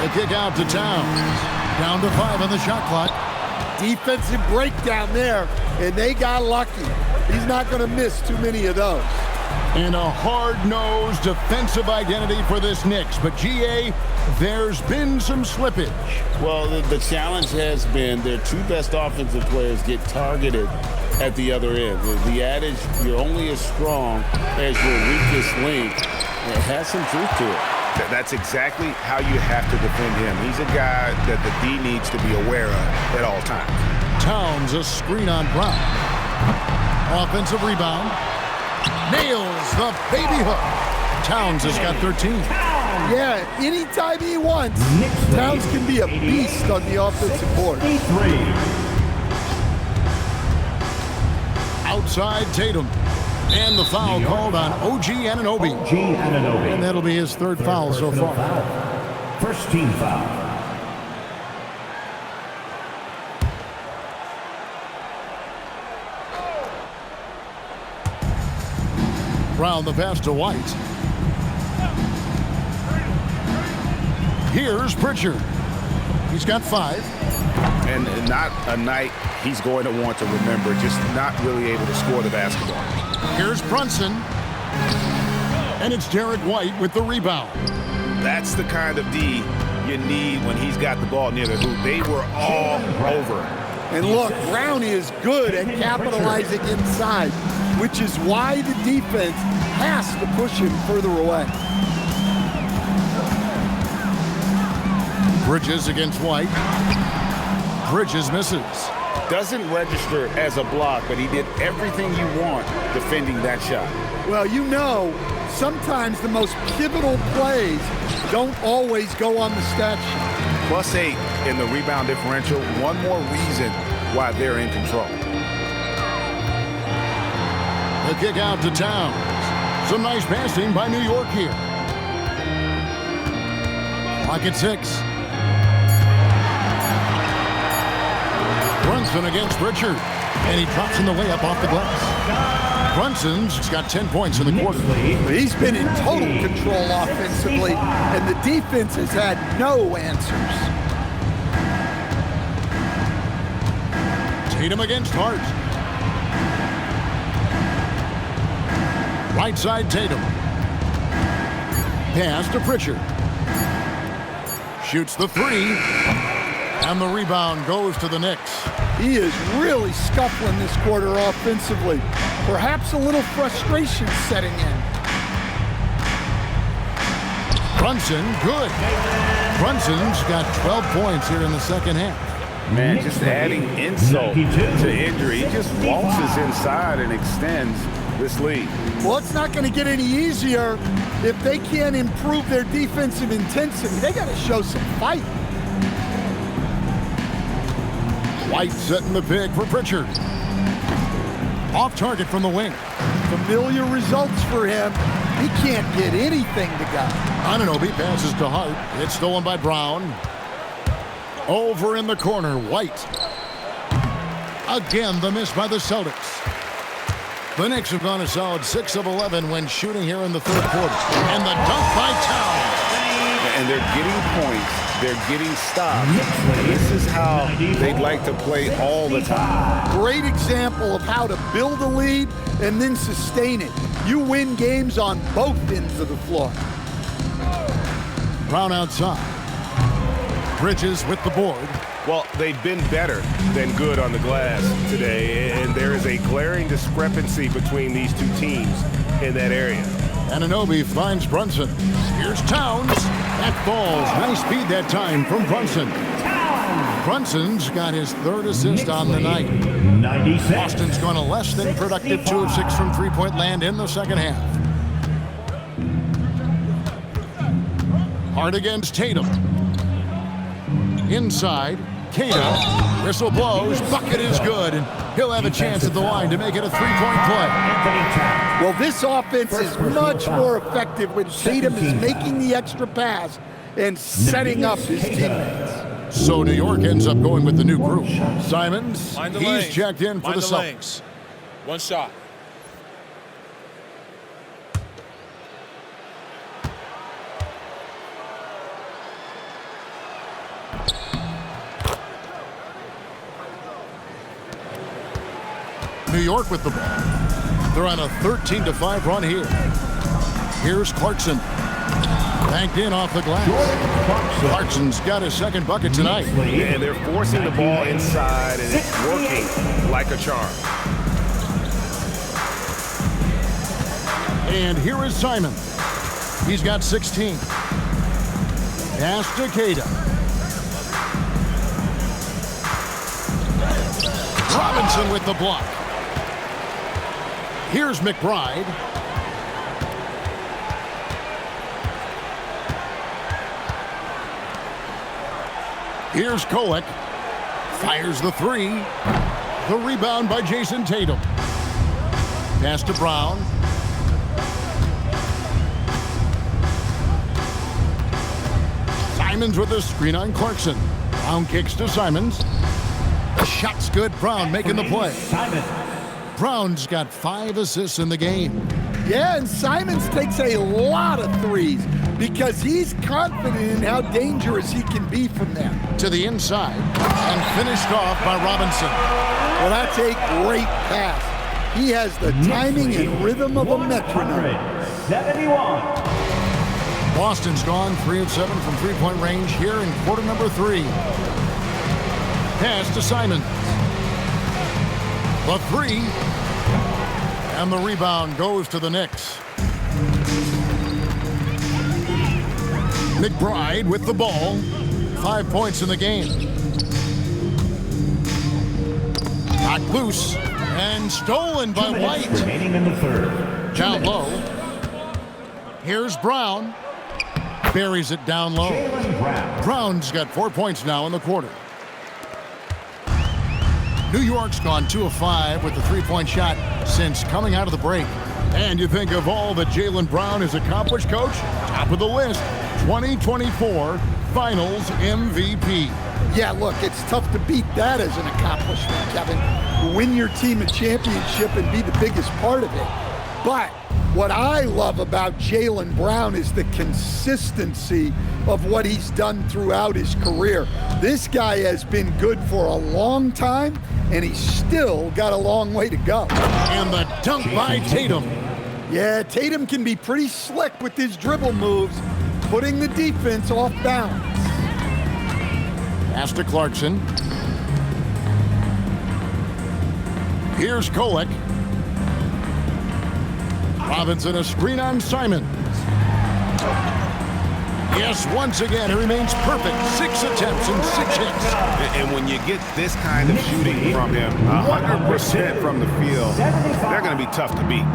They kick out to Towns. Down to 5 on the shot clock. Defensive breakdown there, and they got lucky. He's not going to miss too many of those. And a hard-nosed defensive identity for this Knicks. But, GA, there's been some slippage. Well, the challenge has been their 2 best offensive players get targeted at the other end. The adage, you're only as strong as your weakest link, it has some truth to it. That's exactly how you have to defend him. He's a guy that the D needs to be aware of at all times. Towns a screen on Brown. Offensive rebound. Nails the baby hook. Towns has got 13. Yeah, anytime he wants, Towns can be a beast on the offensive board. Outside Tatum. And the foul called on OG Anunoby. And that'll be his 3rd foul so far. First team foul. Brown the pass to White. Here's Pritchard. He's got 5. And not a night he's going to want to remember, just not really able to score the basketball. Here's Brunson. And it's Derek White with the rebound. That's the kind of D you need when he's got the ball near the hoop. They were all over. And look, Brown is good at capitalizing inside, which is why the defense has to push him further away. Bridges against White. Bridges misses. Doesn't register as a block, but he did everything you want defending that shot. Well, you know, sometimes the most pivotal plays don't always go on the stat sheet. +8 in the rebound differential. One more reason why they're in control. The kick out to Towns. Some nice passing by New York here. Clock at 6. Brunson against Pritchard. And he drops in the layup off the glass. Brunson's got 10 points in the quarter. He's been in total control offensively, and the defense has had no answers. Tatum against Hart. Right side Tatum. Pass to Pritchard. Shoots the 3. And the rebound goes to the Knicks. He is really scuffling this quarter offensively. Perhaps a little frustration setting in. Brunson, good. Brunson's got 12 points here in the second half. Man, just adding insult to injury. He just waltzes inside and extends this lead. Well, it's not going to get any easier if they can't improve their defensive intensity. They got to show some fight. White setting the pick for Pritchard. Off target from the wing. Familiar results for him. He can't get anything to go. Anunoby passes to Hart. It's stolen by Brown. Over in the corner, White. Again, the miss by the Celtics. The Knicks have gone a solid 6 of 11 when shooting here in the third quarter. And the dunk by Towns. And they're getting points. They're getting stops. This is how they'd like to play all the time. Great example of how to build a lead and then sustain it. You win games on both ends of the floor. Brown outside. Bridges with the board. Well, they've been better than good on the glass today, and there is a glaring discrepancy between these two teams in that area. Anunoby finds Brunson. Here's Towns. That falls. Nice speed that time from Brunson. Brunson's got his 3rd assist on the night. 96. Boston's gone a less than productive 2 of 6 from three-point land in the second half. Hart against Tatum. Inside, Kata. Whistle blows. Bucket is good. And he'll have a chance at the line to make it a 3-point play. Well, this offense is much more effective when Tatum is making the extra pass and setting up his teammates. So New York ends up going with the new group. Simons, he's checked in for the Celtics. One shot. New York with the ball. They're on a 13-5 run here. Here's Clarkson. Banked in off the glass. Clarkson's got his 2nd bucket tonight. And they're forcing the ball inside, and it's working like a charm. And here is Simon. He's got 16. Pass to Kata. Robinson with the block. Here's McBride. Here's Kolek. Fires the 3. The rebound by Jason Tatum. Pass to Brown. Simons with a screen on Clarkson. Brown kicks to Simons. The shot's good. Brown making the play. Brown's got 5 assists in the game. Yeah, and Simons takes a lot of threes because he's confident in how dangerous he can be from there. To the inside and finished off by Robinson. Well, that's a great pass. He has the timing and rhythm of a metronome. 71. Boston's gone 3 of 7 from three-point range here in quarter number 3. Pass to Simons. The 3. And the rebound goes to the Knicks. McBride with the ball. 5 points in the game. Knocked loose and stolen by White. Remaining in the third. Down low. Here's Brown. Buries it down low. Brown's got 4 points now in the quarter. New York's gone 2 of 5 with the three-point shot since coming out of the break. And you think of all that Jaylen Brown has accomplished, Coach? Top of the list, 2024 Finals MVP. Yeah, look, it's tough to beat that as an accomplishment, Kevin. Win your team a championship and be the biggest part of it. But what I love about Jaylen Brown is the consistency of what he's done throughout his career. This guy has been good for a long time, and he's still got a long way to go. And the dunk by Tatum. Yeah, Tatum can be pretty slick with his dribble moves, putting the defense off balance. Pass to Clarkson. Here's Kolek. Robinson a screen on Simons. Yes, once again, he remains perfect. 6 attempts and 6 hits. And when you get this kind of shooting from him, 100% from the field, they're going to be tough to beat.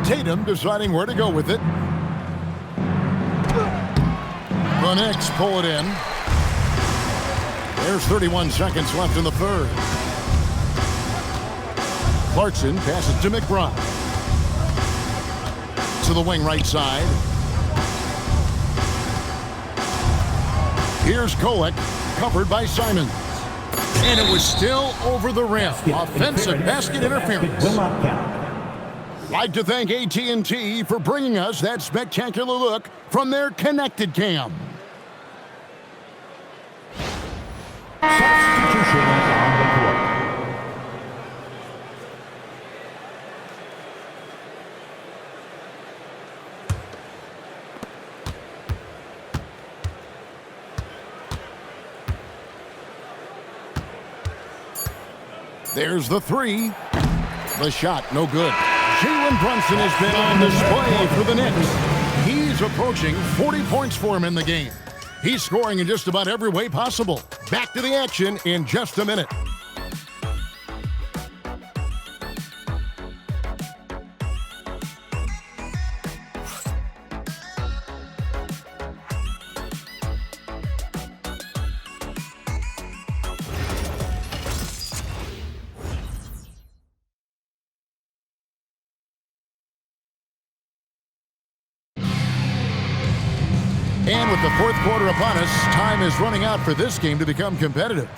Tatum deciding where to go with it. The Knicks pull it in. There's 31 seconds left in the third. Clarkson passes to McBride. To the wing right side. Here's Kolek, covered by Simons. And it was still over the rim. Offensive basket interference. Like to thank AT&T for bringing us that spectacular look from their connected cam. Substitution on the court. There's the 3. The shot, no good. Jalen Brunson has been on display for the Knicks. He's approaching 40 points for him in the game. He's scoring in just about every way possible. Back to the action in just a minute. And with the fourth quarter upon us, time is running out for this game to become competitive.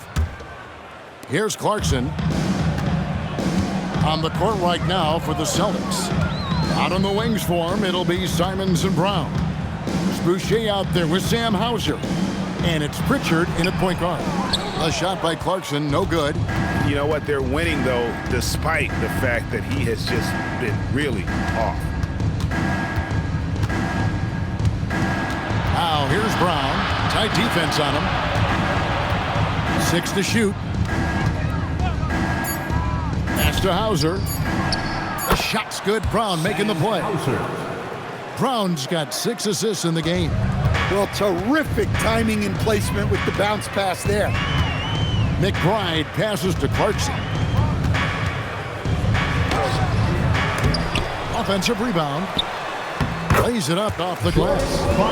Here's Clarkson on the court right now for the Celtics. Out on the wings for him, it'll be Simons and Brown. There's Boucher out there with Sam Hauser. And it's Pritchard in at point guard. A shot by Clarkson, no good. You know what? They're winning, though, despite the fact that he has just been really off. Now here's Brown. Tight defense on him. 6 to shoot. Pass to Hauser. The shot's good. Brown making the play. Brown's got 6 assists in the game. Well, terrific timing and placement with the bounce pass there. McBride passes to Clarkson. Offensive rebound. Lays it up off the glass.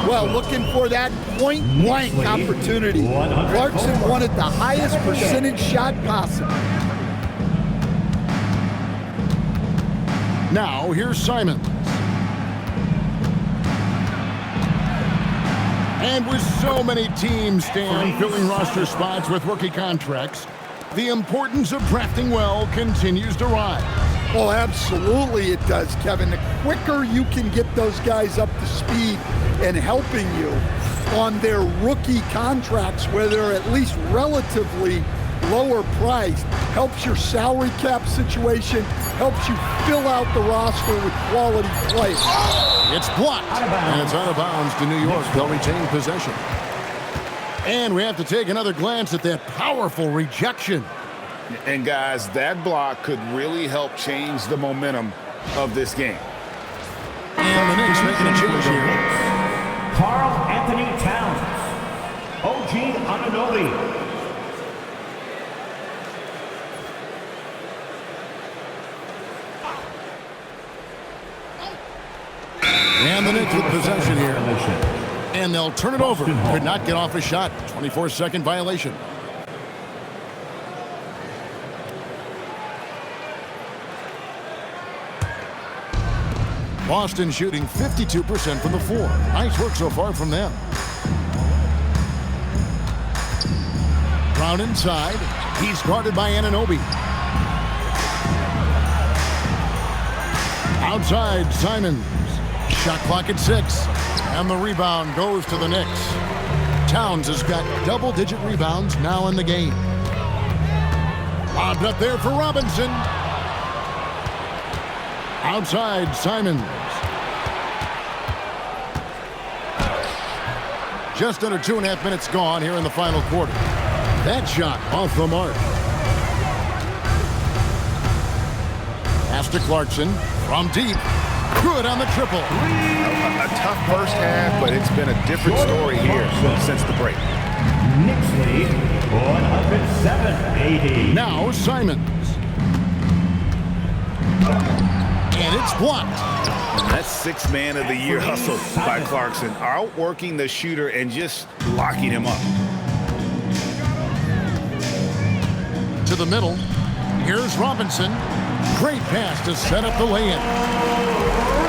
Well, looking for that point-blank opportunity. Clarkson wanted the highest percentage shot possible. Now, here's Simons. And with so many teams, Stan, filling roster spots with rookie contracts, the importance of drafting well continues to rise. Well, absolutely it does, Kevin. The quicker you can get those guys up to speed and helping you on their rookie contracts, where they're at least relatively lower priced, helps your salary cap situation, helps you fill out the roster with quality players. It's blocked, and it's out of bounds to New York. They'll retain possession. And we have to take another glance at that powerful rejection. And guys, that block could really help change the momentum of this game. And the Knicks making a change here. Karl Anthony Towns, OG Anunoby. And the Knicks with possession here. And they'll turn it over. Could not get off a shot. 24-second violation. Boston shooting 52% from the floor. Nice work so far from them. Brown inside. He's guarded by Anunoby. Outside, Simons. Shot clock at 6. And the rebound goes to the Knicks. Towns has got double-digit rebounds now in the game. Lobbed up there for Robinson. Outside, Simons. Just under 2.5 minutes gone here in the final quarter. That shot off the mark. Pass to Clarkson from deep. Good on the triple. A tough first half, but it's been a different story here since the break. Knicks lead 107-80. Now Simons. And it's blocked. That's sixth man of the year hustle by Clarkson. Outworking the shooter and just locking him up. To the middle. Here's Robinson. Great pass to set up the lay-in.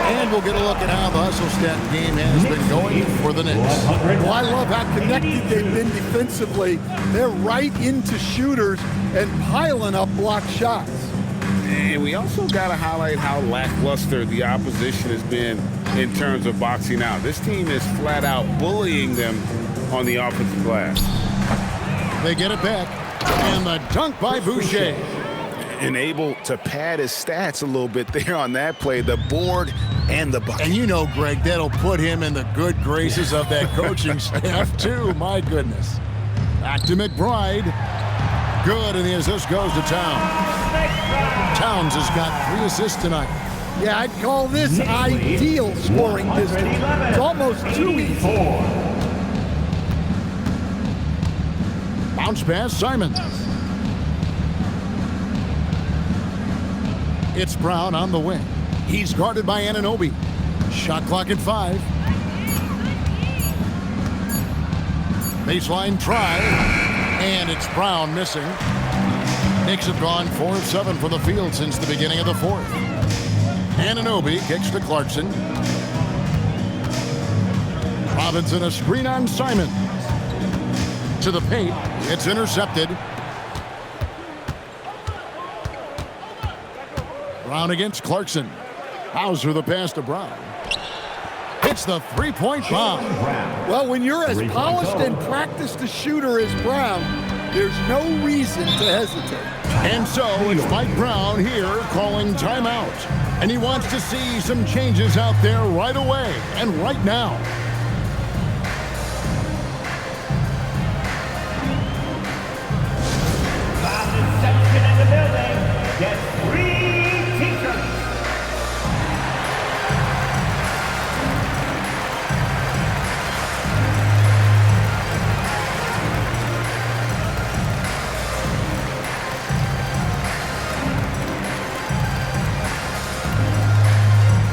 And we'll get a look at how the hustle stat game has been going for the Knicks. Well, I love how connected they've been defensively. They're right into shooters and piling up blocked shots. And we also got to highlight how lackluster the opposition has been in terms of boxing out. This team is flat out bullying them on the offensive glass. They get it back. And the dunk by Boucher. And able to pad his stats a little bit there on that play, the board and the bucket. And you know, Greg, that'll put him in the good graces of that coaching staff, too. My goodness. Back to McBride. Good, and the assist goes to Towns. Towns has got 3 assists tonight. Yeah, I'd call this ideal scoring distance. It's almost too easy. Bounce pass, Simons. It's Brown on the wing. He's guarded by Anunoby. Shot clock at 5. Baseline try. And it's Brown missing. Knicks have gone 4 of 7 from the field since the beginning of the fourth. Anunoby kicks to Clarkson. Robinson a screen on Simons. To the paint. It's intercepted. Brown against Clarkson. Hauser the pass to Brown. It's the three-point bomb. Well, when you're as polished and practiced a shooter as Brown, there's no reason to hesitate. And so it's Mike Brown here calling timeout. And he wants to see some changes out there right away and right now. Section in the building. Get 3 t-shirts.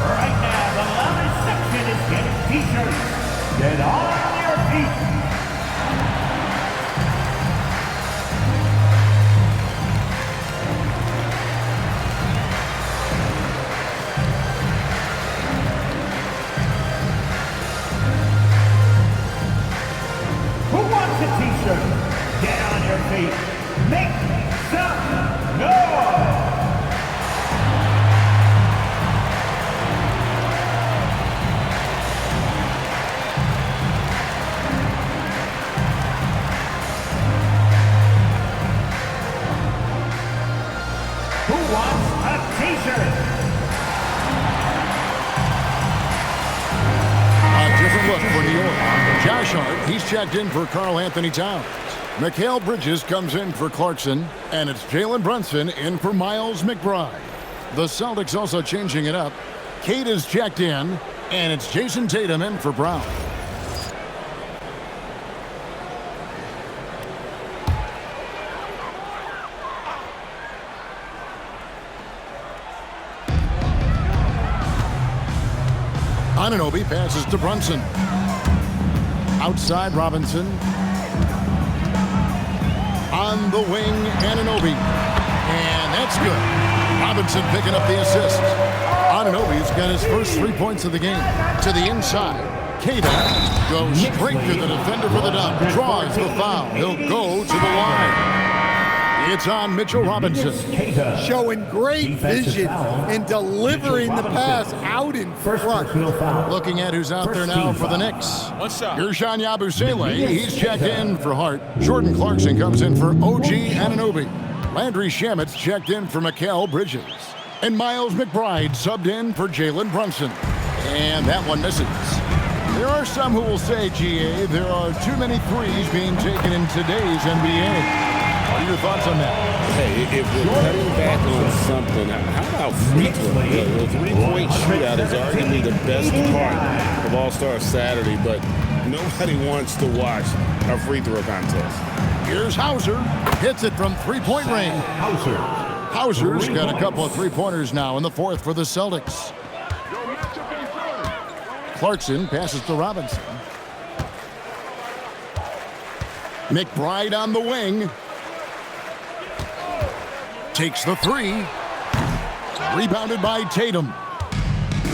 Right now, the loudest section is getting t-shirts. Get on your feet. feet, make some noise! Who wants a t-shirt? A different look for New York. Josh Hart, he's checked in for Karl Anthony Towns. Mikal Bridges comes in for Clarkson, and it's Jalen Brunson in for Miles McBride. The Celtics also changing it up. Kate is checked in, and it's Jason Tatum in for Brown. Anunoby passes to Brunson. Outside Robinson. On the wing, Anunoby. And that's good. Robinson picking up the assist. Anunoby's got his first 3 points of the game. To the inside. Keita goes straight to the defender for the dunk. Draws the foul. He'll go to the line. It's on Mitchell Robinson. Showing great vision and delivering the pass out in front. Looking at who's out there now for the Knicks. Gershon Yabusele, he's checked in for Hart. Jordan Clarkson comes in for OG Anunoby. Landry Shamet's checked in for Mikal Bridges. And Miles McBride subbed in for Jalen Brunson. And that one misses. There are some who will say, GA, there are too many threes being taken in today's NBA. What are your thoughts on that? Hey, if we're cutting back on something, how about free throw? The three-point shootout is arguably the best part of All-Star Saturday, but nobody wants to watch a free throw contest. Here's Hauser. Hits it from three-point range. Hauser's got a couple of three-pointers now in the fourth for the Celtics. Clarkson passes to Robinson. McBride on the wing. Takes the three. Rebounded by Tatum.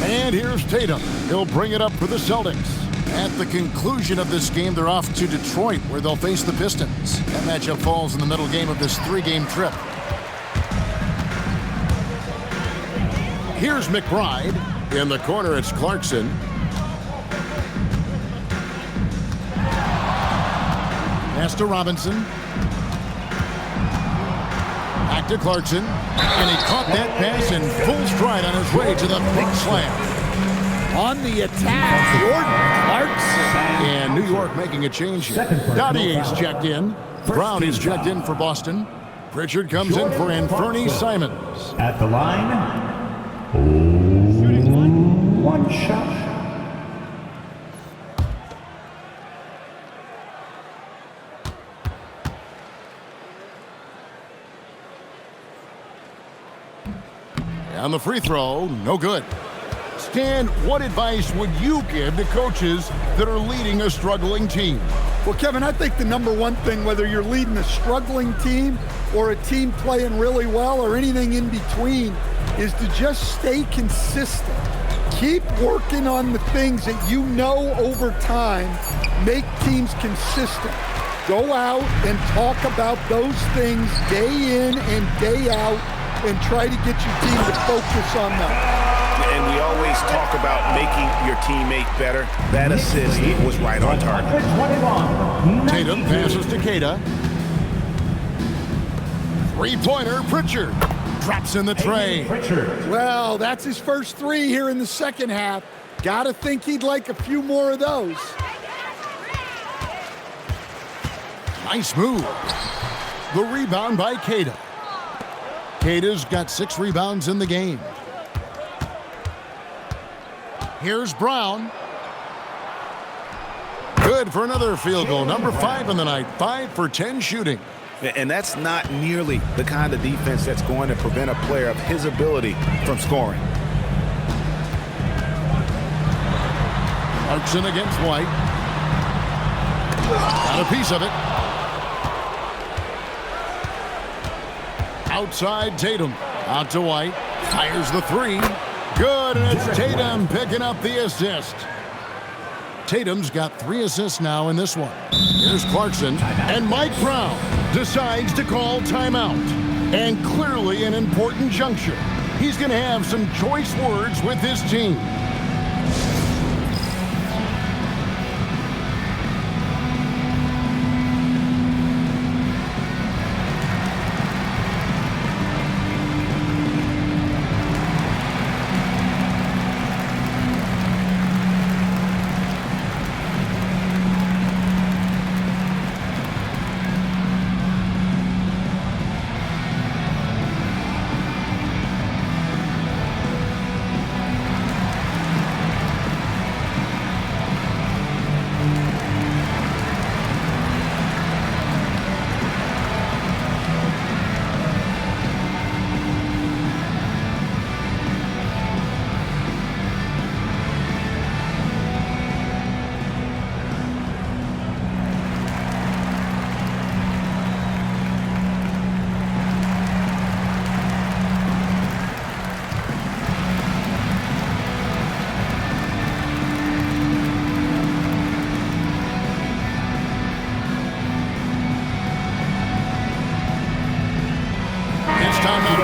And here's Tatum. He'll bring it up for the Celtics. At the conclusion of this game, they're off to Detroit, where they'll face the Pistons. That matchup falls in the middle game of this three-game trip. Here's McBride. In the corner, it's Clarkson. Pass to Robinson. Back to Clarkson. And he caught that pass in full stride on his way to the big slam. On the attack, Jordan Clarkson. And New York making a change here. Dottier's checked in. Brown is checked in for Boston. Pritchard comes in for Anthony Simons. At the line, one shot. On the free throw, no good. Stan, what advice would you give to coaches that are leading a struggling team? Well, Kevin, I think the number one thing, whether you're leading a struggling team or a team playing really well or anything in between, is to just stay consistent. Keep working on the things that you know over time make teams consistent. Go out and talk about those things day in and day out and try to get your team to focus on them. And we always talk about making your teammate better. That assist was right on target. Tatum passes to Keita. Three-pointer, Pritchard. Drops in the tray. Well, that's his first three here in the second half. Gotta think he'd like a few more of those. Nice move. The rebound by Keita. Keita's got 6 rebounds in the game. Here's Brown. Good for another field goal. Number 5 in the night. 5 for 10 shooting. And that's not nearly the kind of defense that's going to prevent a player of his ability from scoring. Clarkson against White. Got a piece of it. Outside Tatum. Out to White. Fires the three. Good, and it's Tatum picking up the assist. Tatum's got 3 assists now in this one. Here's Clarkson, and Mike Brown decides to call timeout. And clearly an important juncture. He's going to have some choice words with his team.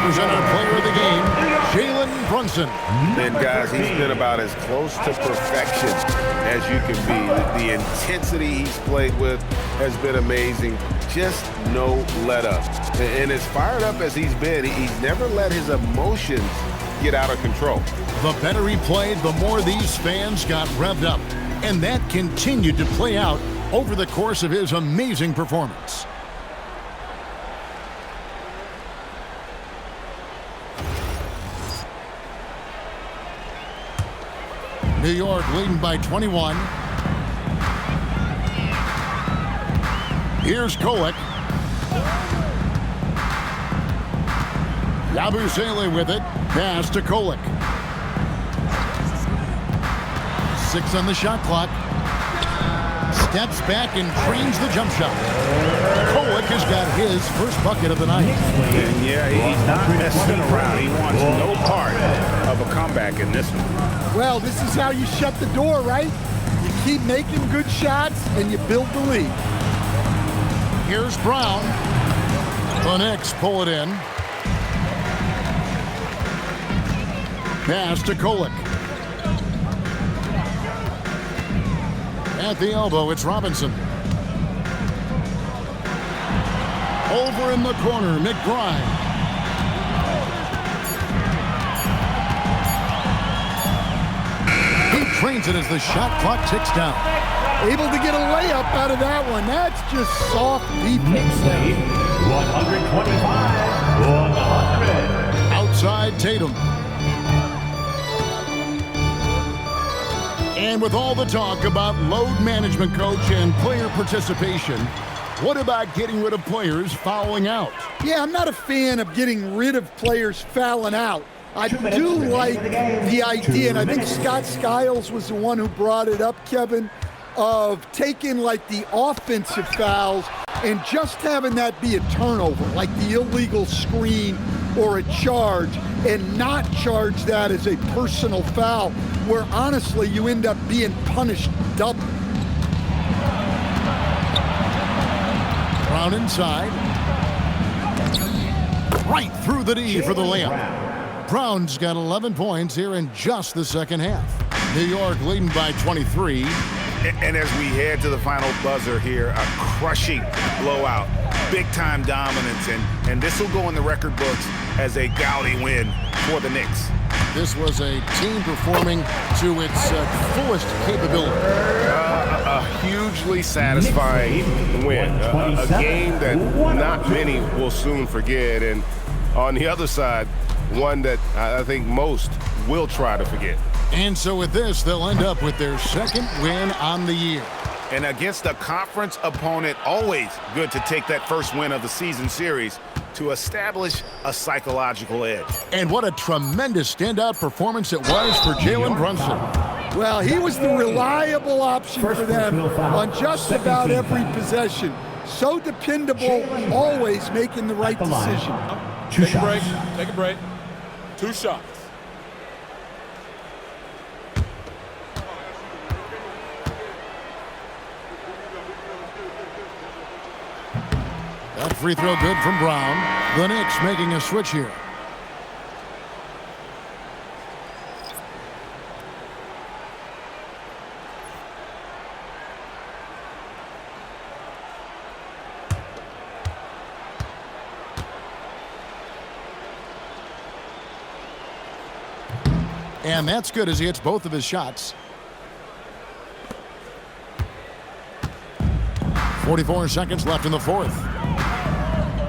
Present our player of the game, Jalen Brunson. And guys, he's been about as close to perfection as you can be. The intensity he's played with has been amazing. Just no let up. And as fired up as he's been, he's never let his emotions get out of control. The better he played, the more these fans got revved up. And that continued to play out over the course of his amazing performance. New York leading by 21. Here's Kolek. Yabusele with it. Pass to Kolek. 6 on the shot clock. Steps back and trains the jump shot. Kolek has got his first bucket of the night. And yeah, he's not messing around. He wants no part of a comeback in this one. Well, this is how you shut the door, right? You keep making good shots and you build the lead. Here's Brown. The Knicks pull it in. Pass to Kolek. At the elbow, it's Robinson. Over in the corner, McBride. He trains it as the shot clock ticks down. Able to get a layup out of that one. That's just soft defense. 125-100. Outside Tatum. And with all the talk about load management, coach, and player participation, what about getting rid of players fouling out? Yeah, I'm not a fan of getting rid of players fouling out. I do like the idea, and I think Scott Skiles was the one who brought it up, Kevin, of taking like the offensive fouls and just having that be a turnover, like the illegal screen or a charge, and not charge that as a personal foul, where honestly you end up being punished double. Brown inside. Right through the D for the layup. Brown's got 11 points here in just the second half. New York leading by 23. And as we head to the final buzzer here, a crushing blowout, big-time dominance, and this will go in the record books as a gaudy win for the Knicks. This was a team performing to its fullest capability. A hugely satisfying win, a game that not many will soon forget, and on the other side, one that I think most will try to forget. And so with this, they'll end up with their second win on the year. And against a conference opponent, always good to take that first win of the season series to establish a psychological edge. And what a tremendous standout performance it was for Jalen Brunson. Well, he was the reliable option for them on just about every possession. So dependable, always making the right decision. Take a break. Take a break. 2 shots. That free throw good from Brown. The Knicks making a switch here. And that's good as he hits both of his shots. 44 seconds left in the fourth.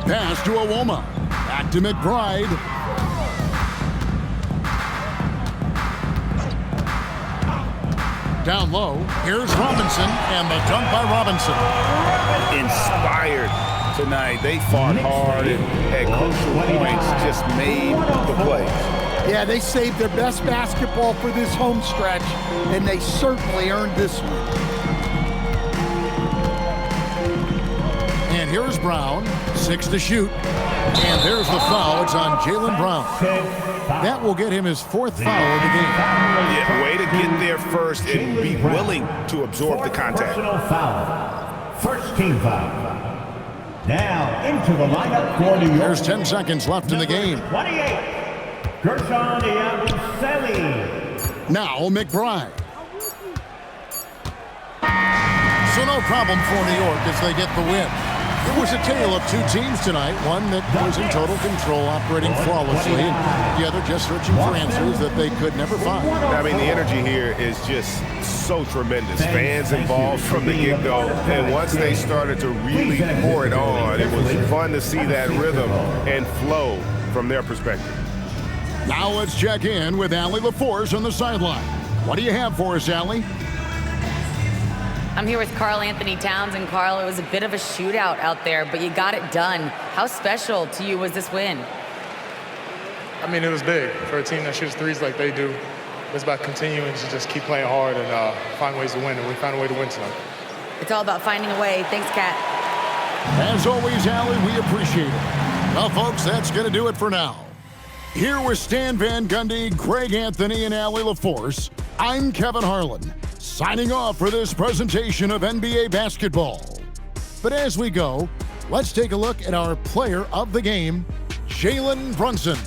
Pass to Awoma. Back to McBride. Down low. Here's Robinson. And the dunk by Robinson. Inspired tonight. They fought hard and at crucial points just made the plays. Yeah, they saved their best basketball for this home stretch, and they certainly earned this one. And here's Brown, 6 to shoot. And there's the foul. It's on Jaylen Brown. That will get him his 4th foul of the game. Yeah, way to get there first and be willing to absorb the contact. Personal foul. First team foul. Now into the lineup for New York. There's 10 seconds left in the game. 28. Gershon Yabusele. Now McBride. So no problem for New York as they get the win. It was a tale of two teams tonight, one that was in total control, operating flawlessly, and the other just searching for answers that they could never find. I mean, the energy here is just so tremendous. Fans involved from the get-go, and once they started to really pour it on, it was fun to see that rhythm and flow from their perspective. Now let's check in with Allie LaForce on the sideline. What do you have for us, Allie? I'm here with Karl Anthony Towns, and Karl, it was a bit of a shootout out there, but you got it done. How special to you was this win? I mean, it was big for a team that shoots threes like they do. It's about continuing to just keep playing hard and find ways to win, and we found a way to win tonight. It's all about finding a way. Thanks, Kat. As always, Allie, we appreciate it. Well, folks, that's going to do it for now. Here with Stan Van Gundy, Greg Anthony, and Allie LaForce, I'm Kevin Harlan, signing off for this presentation of NBA basketball. But as we go, let's take a look at our player of the game, Jalen Brunson.